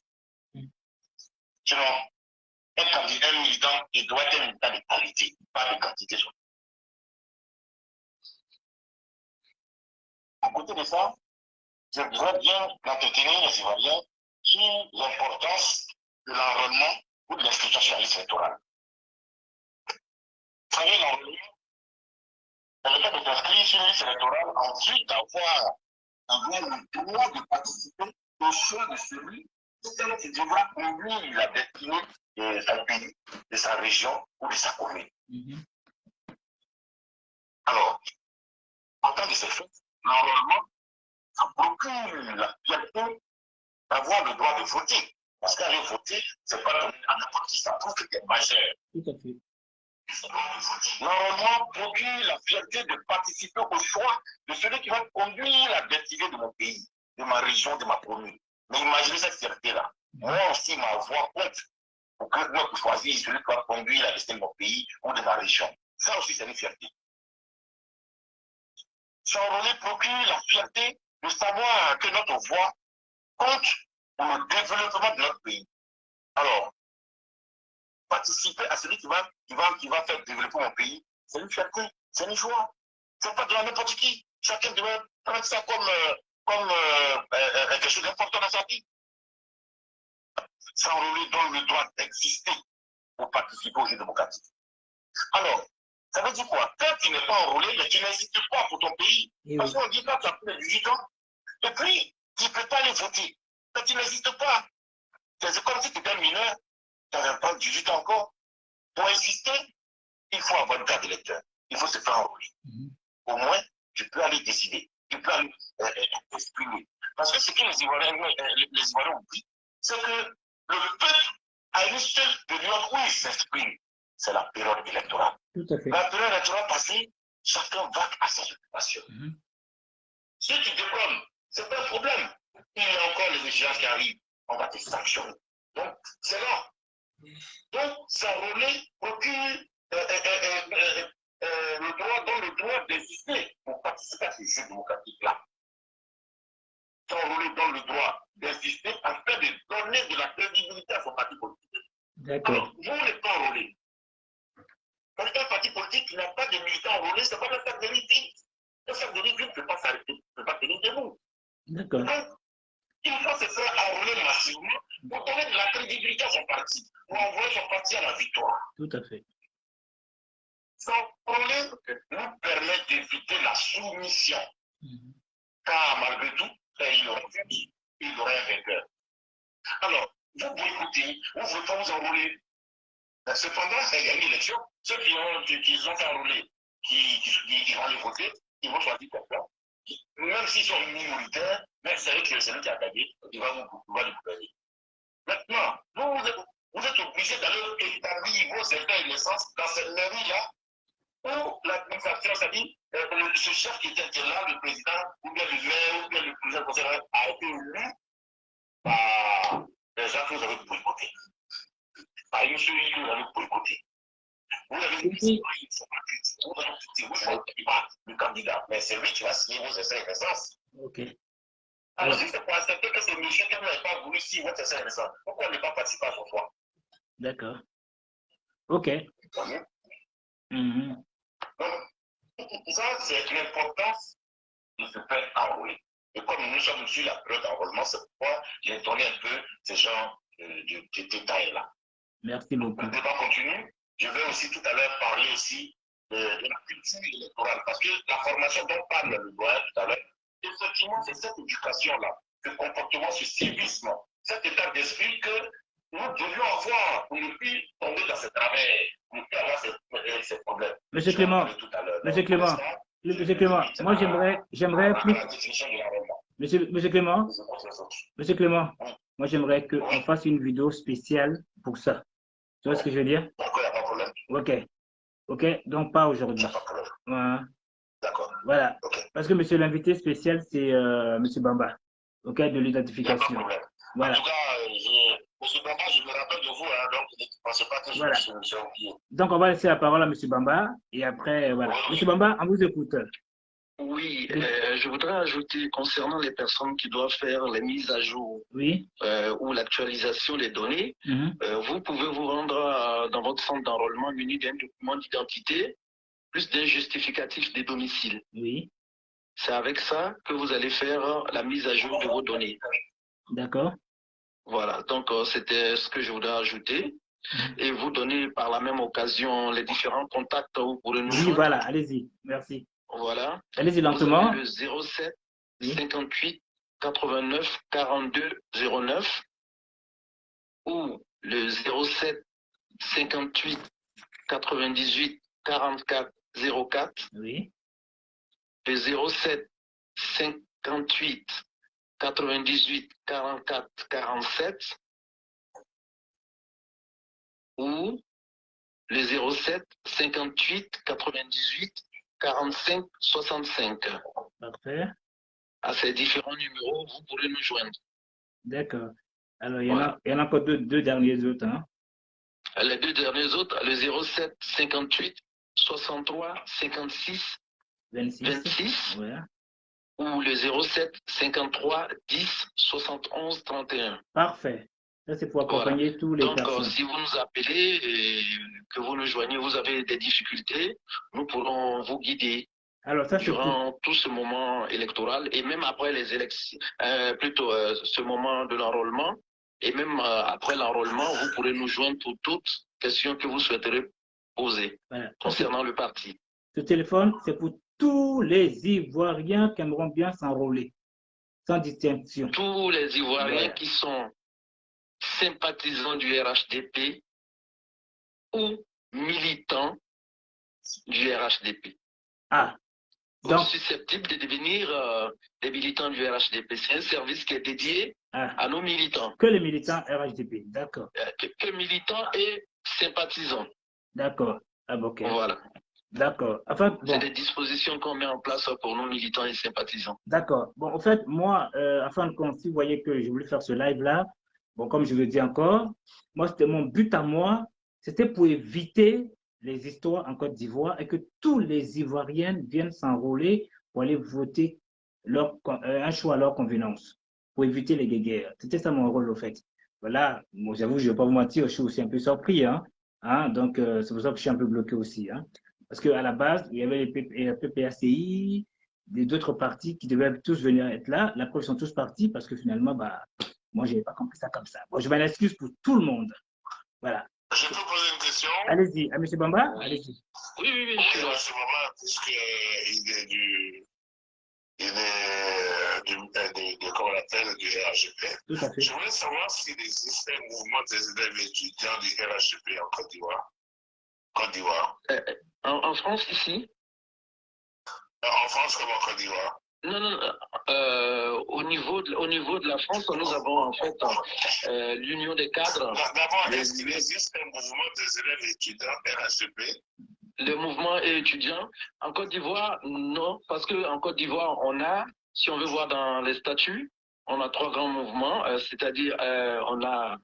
Sinon, un candidat, un militant, il doit être un militant de qualité, pas de quantité. À côté de ça, je voudrais bien entretenir les Ivoiriens sur l'importance de l'enrôlement ou de l'inscription sur la liste électorale. Vous savez, l'enrôlement, c'est le fait de s'inscrire sur une liste électorale, ensuite d'avoir le droit de participer au choix de celui qui devra conduire la destinée de son pays, de sa région ou de sa commune. Alors, en tant que ces faits, l'enrôlement, ça procure la fierté d'avoir le droit de voter. Parce qu'aller voter, c'est pas donné à n'importe qui, ça prouve que tu es majeur. Tout à fait. L'enrôlement procure la fierté de participer au choix de celui qui va conduire la destinée de mon pays, de ma région, de ma commune. Mais imaginez cette fierté-là. Moi aussi, ma voix compte pour que moi, pour choisir celui qui va conduire la destinée de mon pays ou de ma région. Ça aussi, c'est une fierté. S'enrôler procure la fierté de savoir que notre voix compte pour le développement de notre pays. Alors, participer à celui qui va faire développer mon pays, c'est une fierté, c'est une joie. C'est pas de n'importe qui. Chacun doit prendre ça comme quelque chose d'important dans sa vie. S'enrôler donne le droit d'exister pour participer au jeu démocratique. Alors, ça veut dire quoi? Quand tu n'es pas enrôlé, mais tu n'existes pas pour ton pays. Parce qu'on dit quand tu as plus de 18 ans, et puis tu ne peux pas aller voter. Mais tu n'existes pas. C'est comme si tu étais mineur, tu n'avais pas 18 ans encore. Pour exister, il faut avoir une carte d'électeur. Il faut se faire enrôler. Au moins, tu peux aller décider. Tu peux aller exprimer. Parce que ce que les Ivoiriens oublient, c'est que le peuple a une seule période où il s'exprime. C'est la période électorale. Tout à fait. La période électorale passée, chacun va à sa occupation. Si tu déconnes, c'est pas un problème. Il y a encore les échéances qui arrivent. On va te sanctionner. Donc, c'est là. Donc, s'enrôler procure le droit d'exister pour participer à ce jeu démocratique-là. S'enrôler donne le droit d'exister afin de donner de la crédibilité à son parti politique. D'accord. Alors, vous n'êtes pas enrôlé. Parce qu'un parti politique qui n'a pas de militants enrôlés, c'est pas le sac de liquide. Le sac de liquide ne peut pas s'arrêter, ne peut pas tenir debout. D'accord. Donc, il faut se faire enrôler massivement pour donner de la crédibilité à son parti, pour envoyer son parti à la victoire. Tout à fait. S'enrôler nous permet d'éviter la soumission. Car malgré tout, il aurait fini, il aurait un vainqueur. Alors, vous boycottez, vous voulez pas vous enrôler. Cependant, il y a une élection. Ceux qui ont fait enrôler, qui vont les voter, ils vont choisir quelqu'un. Même s'ils sont minoritaires, mais c'est vrai que celui qui a gagné, il va le gouverner. Maintenant, vous êtes obligé d'aller établir vos effets et naissances dans cette mairie-là où l'administration, c'est-à-dire ce chef qui était là, le président, ou bien le maire, ou bien le président conseiller, a été élus par les gens que vous avez boycottés. Par une seule que vous avez boycotté. Vous avez dit le candidat, mais c'est lui qui va signer vos essais et naissances. Ok. Alors, si c'est pour accepter que c'est monsieur qui n'avait pas voulu signer votre essai et naissance, pourquoi ne pas participer à son choix? D'accord. Ok. Donc, ça, c'est l'importance de se faire enrôler. Et comme nous sommes sur la période d'enrôlement, c'est pourquoi j'ai donné un peu ce genre de détails-là. Merci beaucoup. Le débat continue. Je vais aussi tout à l'heure parler aussi de la culture électorale, parce que la formation dont parle le doyen tout à l'heure, effectivement, c'est cette éducation-là, ce comportement, ce civisme, cet état d'esprit que nous devions avoir pour ne plus tomber dans ce travers, pour ne plus avoir ces problèmes. Monsieur Clément, moi j'aimerais plus. Monsieur Clément, moi j'aimerais qu'on fasse une vidéo spéciale pour ça. Tu vois ce que je veux dire? D'accord, il n'y a pas de problème. Ok, donc pas aujourd'hui. D'accord. Voilà. Okay. Parce que monsieur l'invité spécial, c'est monsieur Bamba. Ok, de l'identification. Voilà. En tout cas, monsieur Bamba, je me rappelle de vous, hein, donc ne pensez pas que je me suis oublié. Donc on va laisser la parole à monsieur Bamba et après, voilà. Oui. Monsieur Bamba, on vous écoute. Oui, je voudrais ajouter concernant les personnes qui doivent faire les mises à jour ou l'actualisation des données, vous pouvez vous rendre dans votre centre d'enrôlement muni d'un document d'identité plus d'un justificatif de domicile. Oui. C'est avec ça que vous allez faire la mise à jour de vos données. D'accord. Voilà, donc c'était ce que je voudrais ajouter. Et vous donner par la même occasion les différents contacts où vous pourrez nous joindre. Oui, voilà, allez-y, merci. Voilà. Allez-y lentement. Vous avez le 07 58 89 42 09 ou le 07 58 98 44 04. Oui. Le 07 58 98 44 47 ou le 07 58 98 45 65. Parfait. À ces différents numéros, vous pourrez nous joindre. D'accord. Alors, il y en a encore deux derniers autres. Hein? Les deux derniers autres, le 07 58 63 56 26 ouais. ou le 07 53 10 71 31. Parfait. Ça, c'est pour accompagner tous les personnes. Donc, si vous nous appelez et que vous nous joignez, vous avez des difficultés, nous pourrons vous guider. Alors, ça, durant tout ce moment électoral et même après les élections, ce moment de l'enrôlement et même après l'enrôlement, vous pourrez nous joindre pour toutes questions que vous souhaiterez poser concernant le parti. Ce téléphone, c'est pour tous les Ivoiriens qui aimeront bien s'enrôler, sans distinction. Tous les Ivoiriens qui sont sympathisants du RHDP ou militants du RHDP. Ah. Donc, susceptibles de devenir des militants du RHDP. C'est un service qui est dédié à nos militants. Que les militants RHDP, d'accord. Que militants et sympathisants. D'accord. Ah, ok. Voilà. D'accord. Enfin, bon. C'est des dispositions qu'on met en place pour nos militants et sympathisants. D'accord. Bon, en fait, moi, afin de si vous voyez que je voulais faire ce live-là, bon, comme je le dis encore, moi, c'était mon but à moi, c'était pour éviter les histoires en Côte d'Ivoire et que tous les Ivoiriens viennent s'enrôler pour aller voter un choix à leur convenance, pour éviter les guéguerres. C'était ça mon rôle, au fait. Voilà, bon, j'avoue, je ne vais pas vous mentir, je suis aussi un peu surpris. Donc, c'est pour ça que je suis un peu bloqué aussi. Parce qu'à la base, il y avait les PPACI, d'autres partis qui devaient tous venir être là. La preuve, ils sont tous partis parce que finalement, moi, je n'avais pas compris ça comme ça. Bon, je vais l'excuse pour tout le monde. Voilà. Je peux poser une question? Allez-y, à M. Bamba, allez-y. Oui, je suis là. M. Bamba, puisqu'il est comment on l'appelle, du RHDP. Tout à fait. Je voulais savoir s'il existe un mouvement des élèves étudiants du RHDP en Côte d'Ivoire. En France, ici? En France comme en Côte d'Ivoire? Non. Au niveau de la France, nous avons en fait l'Union des cadres. D'abord, est-ce qu'il existe un mouvement des élèves étudiants RHDP? Le mouvement étudiant en Côte d'Ivoire, non, parce qu'en Côte d'Ivoire, on a, si on veut voir dans les statuts, on a trois grands mouvements, c'est-à-dire on a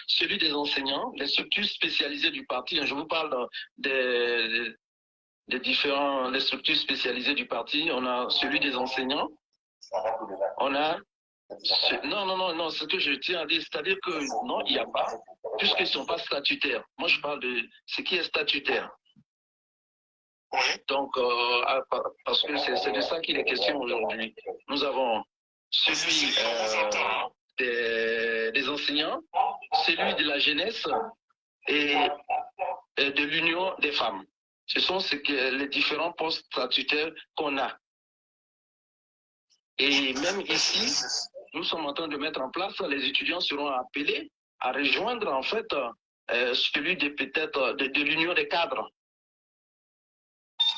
celui des enseignants, les structures spécialisées du parti. Je vous parle des différentes structures spécialisées du parti. On a celui des enseignants. On a non, ce que je tiens à dire, c'est-à-dire que non, il n'y a pas, puisqu'ils ne sont pas statutaires. Moi, je parle de ce qui est statutaire. Donc, parce que c'est de ça qu'il est question aujourd'hui. Nous avons celui des enseignants, celui de la jeunesse et de l'union des femmes. Ce sont les différents postes statutaires qu'on a. Et même ici, nous sommes en train de mettre en place, les étudiants seront appelés à rejoindre en fait celui de l'union des cadres.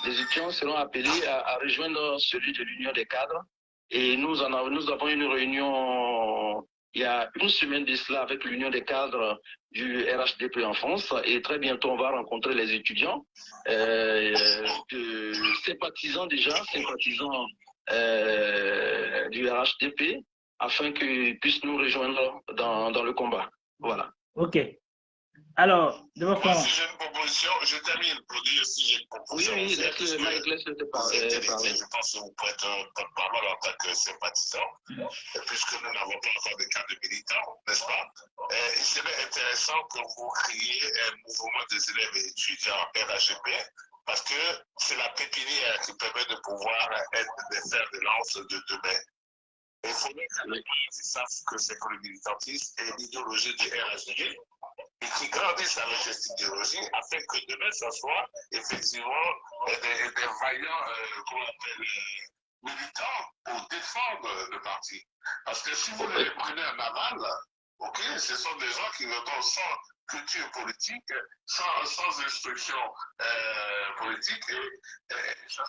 Les étudiants seront appelés à rejoindre celui de l'union des cadres. Et nous avons une réunion il y a une semaine de cela avec l'union des cadres du RHDP en France. Et très bientôt, on va rencontrer les étudiants, sympathisants du RHDP, afin qu'ils puissent nous rejoindre dans le combat. Voilà. OK. Alors, de votre Moi, si j'ai une proposition, je termine pour dire si j'ai une proposition. Oui, laisse-le te parler. Je pense que vous pouvez être porte-parole en tant que sympathisant, puisque nous n'avons pas encore de cadre militant, n'est-ce pas? Il serait intéressant que vous créiez un mouvement des élèves et étudiants RHGP, parce que c'est la pépinière qui permet de pouvoir être des fers de lance de demain. Il faudrait que les gens sachent que c'est que le militantisme et l'idéologie du RHGP, et qui grandissent avec cette idéologie afin que demain, ce soit effectivement des vaillants militants pour défendre le parti. Parce que si vous les prenez en aval, ok, ce sont des gens qui ne sans culture politique, sans instruction politique, et ça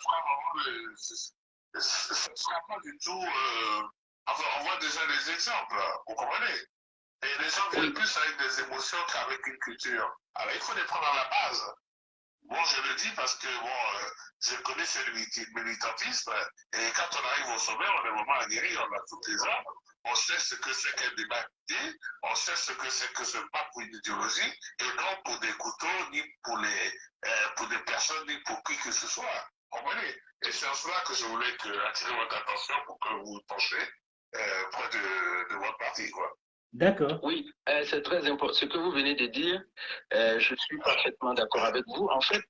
ne sera pas du tout. Enfin, on voit déjà les exemples, vous comprenez? Et les gens viennent plus avec des émotions qu'avec une culture. Alors, il faut les prendre à la base. Bon, je le dis parce que, bon, je connais ce militantisme, et quand on arrive au sommet, on est vraiment aguerri, on a toutes les armes, on sait ce que c'est qu'un débat d'idées, on sait ce que c'est que ce pas pour une idéologie, et non pour des couteaux, ni pour des personnes, ni pour qui que ce soit. Comprenez? Et c'est en cela que je voulais attirer votre attention pour que vous penchiez près de votre parti, quoi. D'accord. Oui, c'est très important. Ce que vous venez de dire, je suis parfaitement d'accord avec vous. En fait,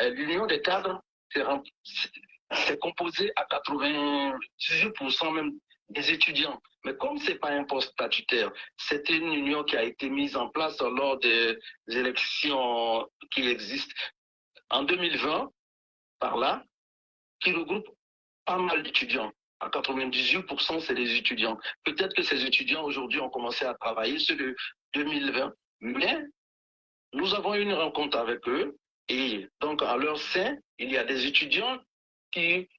l'union des cadres, c'est composé à 98% même des étudiants. Mais comme ce n'est pas un poste statutaire, c'est une union qui a été mise en place lors des élections qui existent en 2020, par là, qui regroupe pas mal d'étudiants. À 98%, c'est des étudiants. Peut-être que ces étudiants aujourd'hui ont commencé à travailler sur le 2020, mais nous avons eu une rencontre avec eux et donc à leur sein, il y a des étudiants qui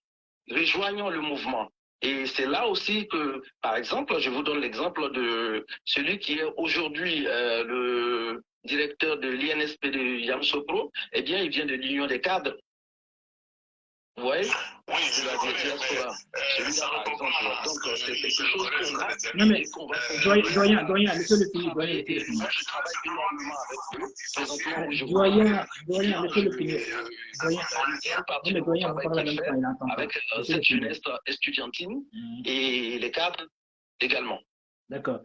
rejoignent le mouvement. Et c'est là aussi que, par exemple, je vous donne l'exemple de celui qui est aujourd'hui le directeur de l'INSP de Yamoussoukro, eh bien, il vient de l'Union des cadres. Vous voyez? Oui, je la diaspora. Celui-là, par exemple. Donc, c'est quelque chose qu'on a. Non, mais, doyen, laissez-le finir, doyen, laissez-le finir. Moi, je travaille énormément avec eux. Présentement, je doyen, laissez-le finir. Doyen, mais doyen, vous parlez en même temps, il entend. Avec cette jeunesse estudiantine et les cadres également. D'accord.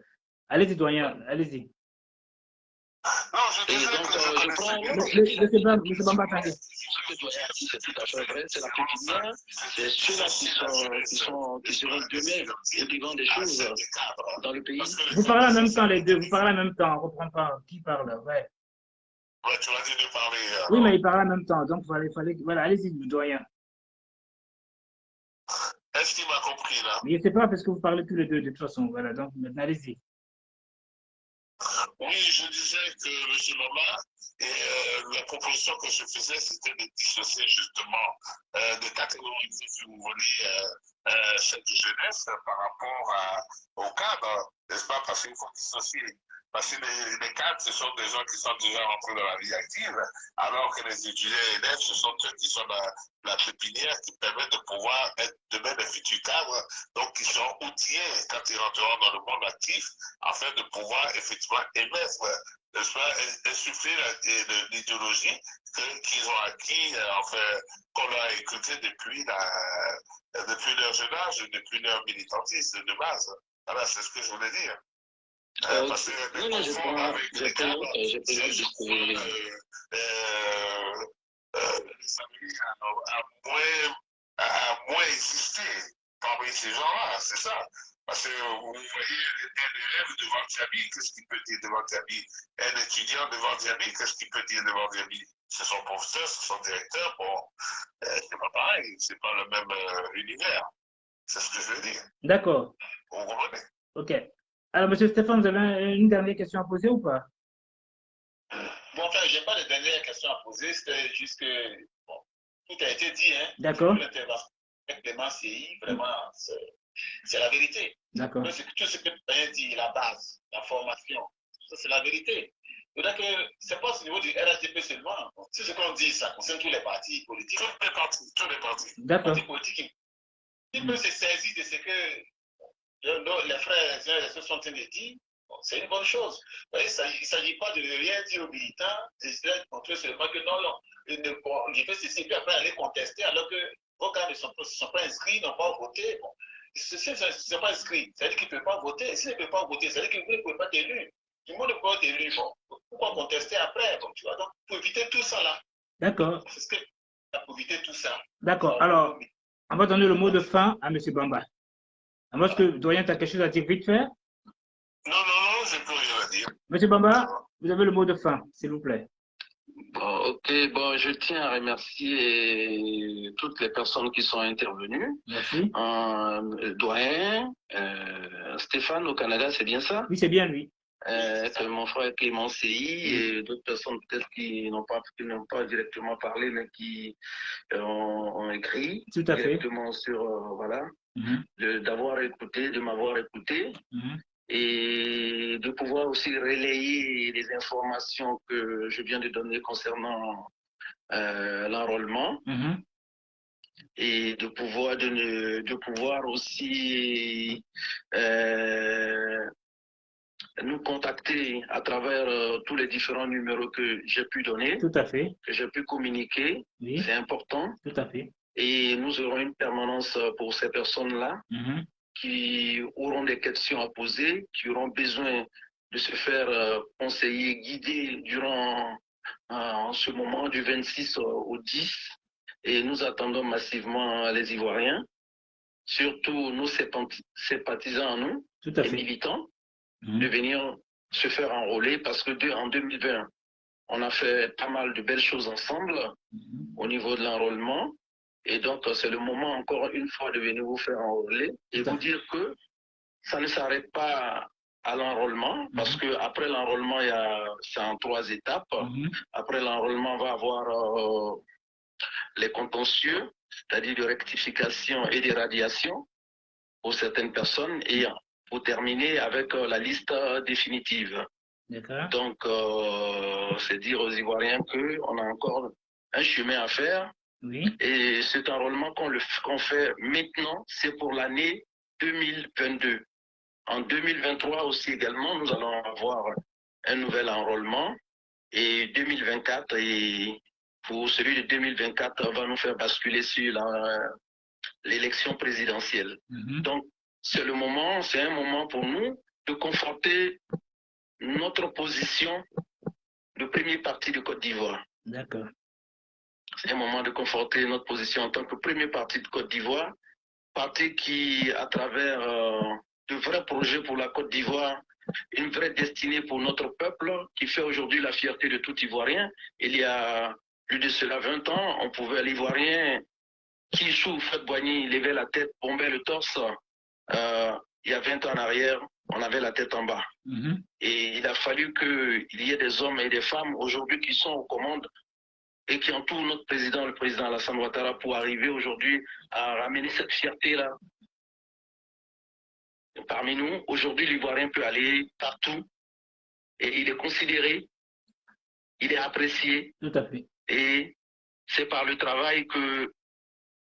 Allez-y, doyen, allez-y. Non, je disais je prends. Laissez Bamba parler. Ce que doyen a dit, c'est tout à fait vrai. C'est la pépinière. C'est ceux-là qui seront demain et qui vont des choses dans le pays. Vous parlez en même temps, les deux. Vous parlez en même temps. On ne reprend pas. Qui parle? Ouais. Ouais, tu m'as dit de parler. Oui, mais il parle en même temps. Donc, il fallait. Voilà, allez-y, doyen. Est-ce qu'il m'a compris là? Mais je ne sais pas parce que vous parlez tous les deux de toute façon. Voilà, donc maintenant, allez-y. Oui, je disais que M. Mama, la proposition que je faisais, c'était de dissocier justement, de catégoriser, si vous voulez, cette jeunesse par rapport au cadre. n'est-ce pas? Parce qu'il faut dissocier. Parce que les cadres, ce sont des gens qui sont déjà rentrés dans la vie active, alors que les étudiants et élèves, ce sont ceux qui sont dans la pépinière qui permet de pouvoir être demain des futurs cadres, donc qui seront outillés quand ils rentreront dans le monde actif, afin de pouvoir effectivement émettre, n'est-ce pas, insuffler l'idéologie qu'ils ont acquis, enfin, qu'on leur a écouté depuis leur jeune âge, depuis leur militantisme de base. Voilà, c'est ce que je voulais dire. Parce que les confondre avec les cadres, c'est je crois les amis à moins exister parmi ces gens-là, c'est ça. Parce que vous voyez un élève devant Diaby, qu'est-ce qu'il peut dire devant Diaby? Un étudiant devant Diaby, qu'est-ce qu'il peut dire devant Diaby? C'est son professeur, c'est son directeur, bon, c'est pas pareil, c'est pas le même univers. C'est ce que je veux dire. D'accord. Vous comprenez? Ok. Alors, monsieur Stéphane, vous avez une dernière question à poser ou pas? Bon, enfin, je n'ai pas de dernière question à poser, c'était juste que bon, tout a été dit. Hein. D'accord. L'intervention avec Clément CI, vraiment, c'est la vérité. D'accord. Tout ce que tu as dit, la base, la formation, ça c'est la vérité. C'est-à-dire que ce n'est pas au niveau du RHDP seulement. C'est ce qu'on dit, ça concerne tous les partis politiques. Tous les partis. D'accord. Les partis politiques. Ils peuvent se saisir de ce que les frères se sont dit. Bon, c'est une bonne chose. Il ne s'agit pas de rien dire aux militants, de montrer seulement que non, il fait ceci, puis après aller contester, alors que vos cas ne sont pas inscrits, n'ont pas voté. Bon. S'ils ne sont pas inscrits, ça veut dire qu'ils ne peuvent pas voter. S'ils ne peuvent pas voter, ça veut dire que vous ne pouvez pas être élu. Tout le monde ne peut pas être élu. Bon. Pourquoi contester après? Bon, tu vois, donc, pour éviter tout ça là. D'accord. C'est ce que pour éviter tout ça. D'accord. Alors, on va donner le mot de fin à M. Bamba. Est-ce que Doyen, tu as quelque chose à dire vite fait? Non, je peux rien à dire. Monsieur Bamba, vous avez le mot de fin, s'il vous plaît. Bon, ok, bon, je tiens à remercier toutes les personnes qui sont intervenues. Merci. Doyen, Stéphane au Canada, c'est bien ça? Oui, c'est bien lui. Mon frère Clément CI et d'autres personnes peut-être qui n'ont pas directement parlé, mais qui ont écrit tout à directement fait. Sur, voilà, d'avoir écouté, de m'avoir écouté. Et de pouvoir aussi relayer les informations que je viens de donner concernant l'enrôlement et de pouvoir aussi nous contacter à travers tous les différents numéros que j'ai pu donner, tout à fait, que j'ai pu communiquer, oui. C'est important. Tout à fait. Et nous aurons une permanence pour ces personnes-là qui auront des questions à poser, qui auront besoin de se faire conseiller, guider durant ce moment du 26 au 10. Et nous attendons massivement les Ivoiriens, surtout nos sympathisants, nous, les militants, de venir se faire enrôler parce que en 2020, on a fait pas mal de belles choses ensemble au niveau de l'enrôlement. Et donc, c'est le moment, encore une fois, de venir vous faire enrôler et vous dire que ça ne s'arrête pas à l'enrôlement, parce qu'après l'enrôlement, c'est en 3 étapes. Après l'enrôlement, on va avoir les contentieux, c'est-à-dire de rectification et d'éradiation pour certaines personnes, et pour terminer avec la liste définitive. Donc, c'est dire aux Ivoiriens qu'on a encore un chemin à faire. Et cet enrôlement qu'on fait maintenant, c'est pour l'année 2022. En 2023 aussi également, nous allons avoir un nouvel enrôlement. Et 2024, et pour celui de 2024, va nous faire basculer sur l'élection présidentielle. Donc, c'est un moment pour nous de conforter notre position de premier parti de Côte d'Ivoire. D'accord. C'est un moment de conforter notre position en tant que premier parti de Côte d'Ivoire, parti qui, à travers de vrais projets pour la Côte d'Ivoire, une vraie destinée pour notre peuple, qui fait aujourd'hui la fierté de tout Ivoirien. Il y a plus de cela 20 ans, on pouvait l'Ivoirien qui sous Fred Boigny levait la tête, bombait le torse. Il y a 20 ans en arrière, on avait la tête en bas. Et il a fallu qu'il y ait des hommes et des femmes aujourd'hui qui sont aux commandes et qui entourent notre président, le président Alassane Ouattara, pour arriver aujourd'hui à ramener cette fierté-là parmi nous. Aujourd'hui, l'Ivoirien peut aller partout et il est considéré, il est apprécié. Tout à fait. Et c'est par le travail que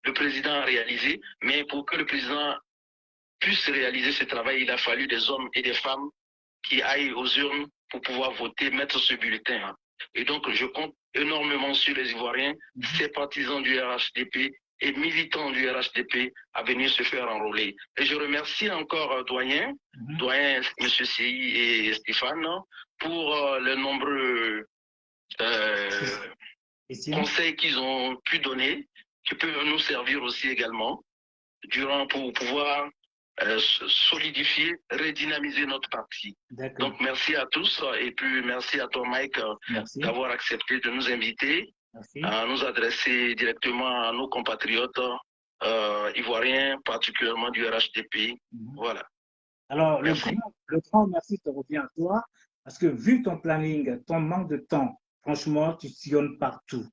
le président a réalisé. Mais pour que le président puisse réaliser ce travail, il a fallu des hommes et des femmes qui aillent aux urnes pour pouvoir voter, mettre ce bulletin. Et donc, je compte énormément sur les Ivoiriens, ces partisans du RHDP et militants du RHDP à venir se faire enrôler. Et je remercie encore doyen M. CI et Stéphane, pour les nombreux conseils qu'ils ont pu donner, qui peuvent nous servir aussi également pour pouvoir solidifier, redynamiser notre parti. Donc merci à tous et puis merci à toi Mike d'avoir accepté de nous inviter à nous adresser directement à nos compatriotes ivoiriens, particulièrement du RHDP. Voilà. Alors le grand merci te revient à toi parce que vu ton planning, ton manque de temps, franchement tu sillonnes partout.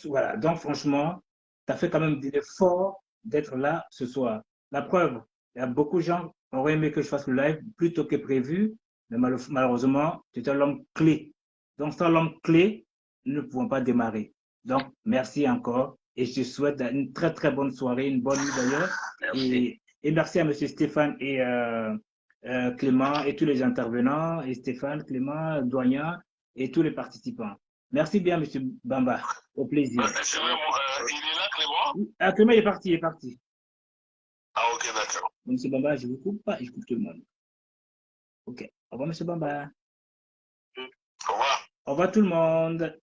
Voilà, donc franchement tu as fait quand même l'effort d'être là ce soir. La preuve, il y a beaucoup de gens qui auraient aimé que je fasse le live plus tôt que prévu, mais malheureusement, tu es l'homme clé. Donc, sans l'homme clé, nous ne pouvons pas démarrer. Donc, merci encore et je te souhaite une très, très bonne soirée, une bonne nuit d'ailleurs. Et merci à M. Stéphane et Clément et tous les intervenants, et Stéphane, Clément, Doyen et tous les participants. Merci bien, M. Bamba. Au plaisir. Il est là, Clément? Ah, Clément, il est parti, il est parti. Ah, ok, d'accord. Monsieur Bamba, je ne vous coupe pas, je coupe tout le monde. Ok. Au revoir, Monsieur Bamba. Au revoir. Au revoir tout le monde.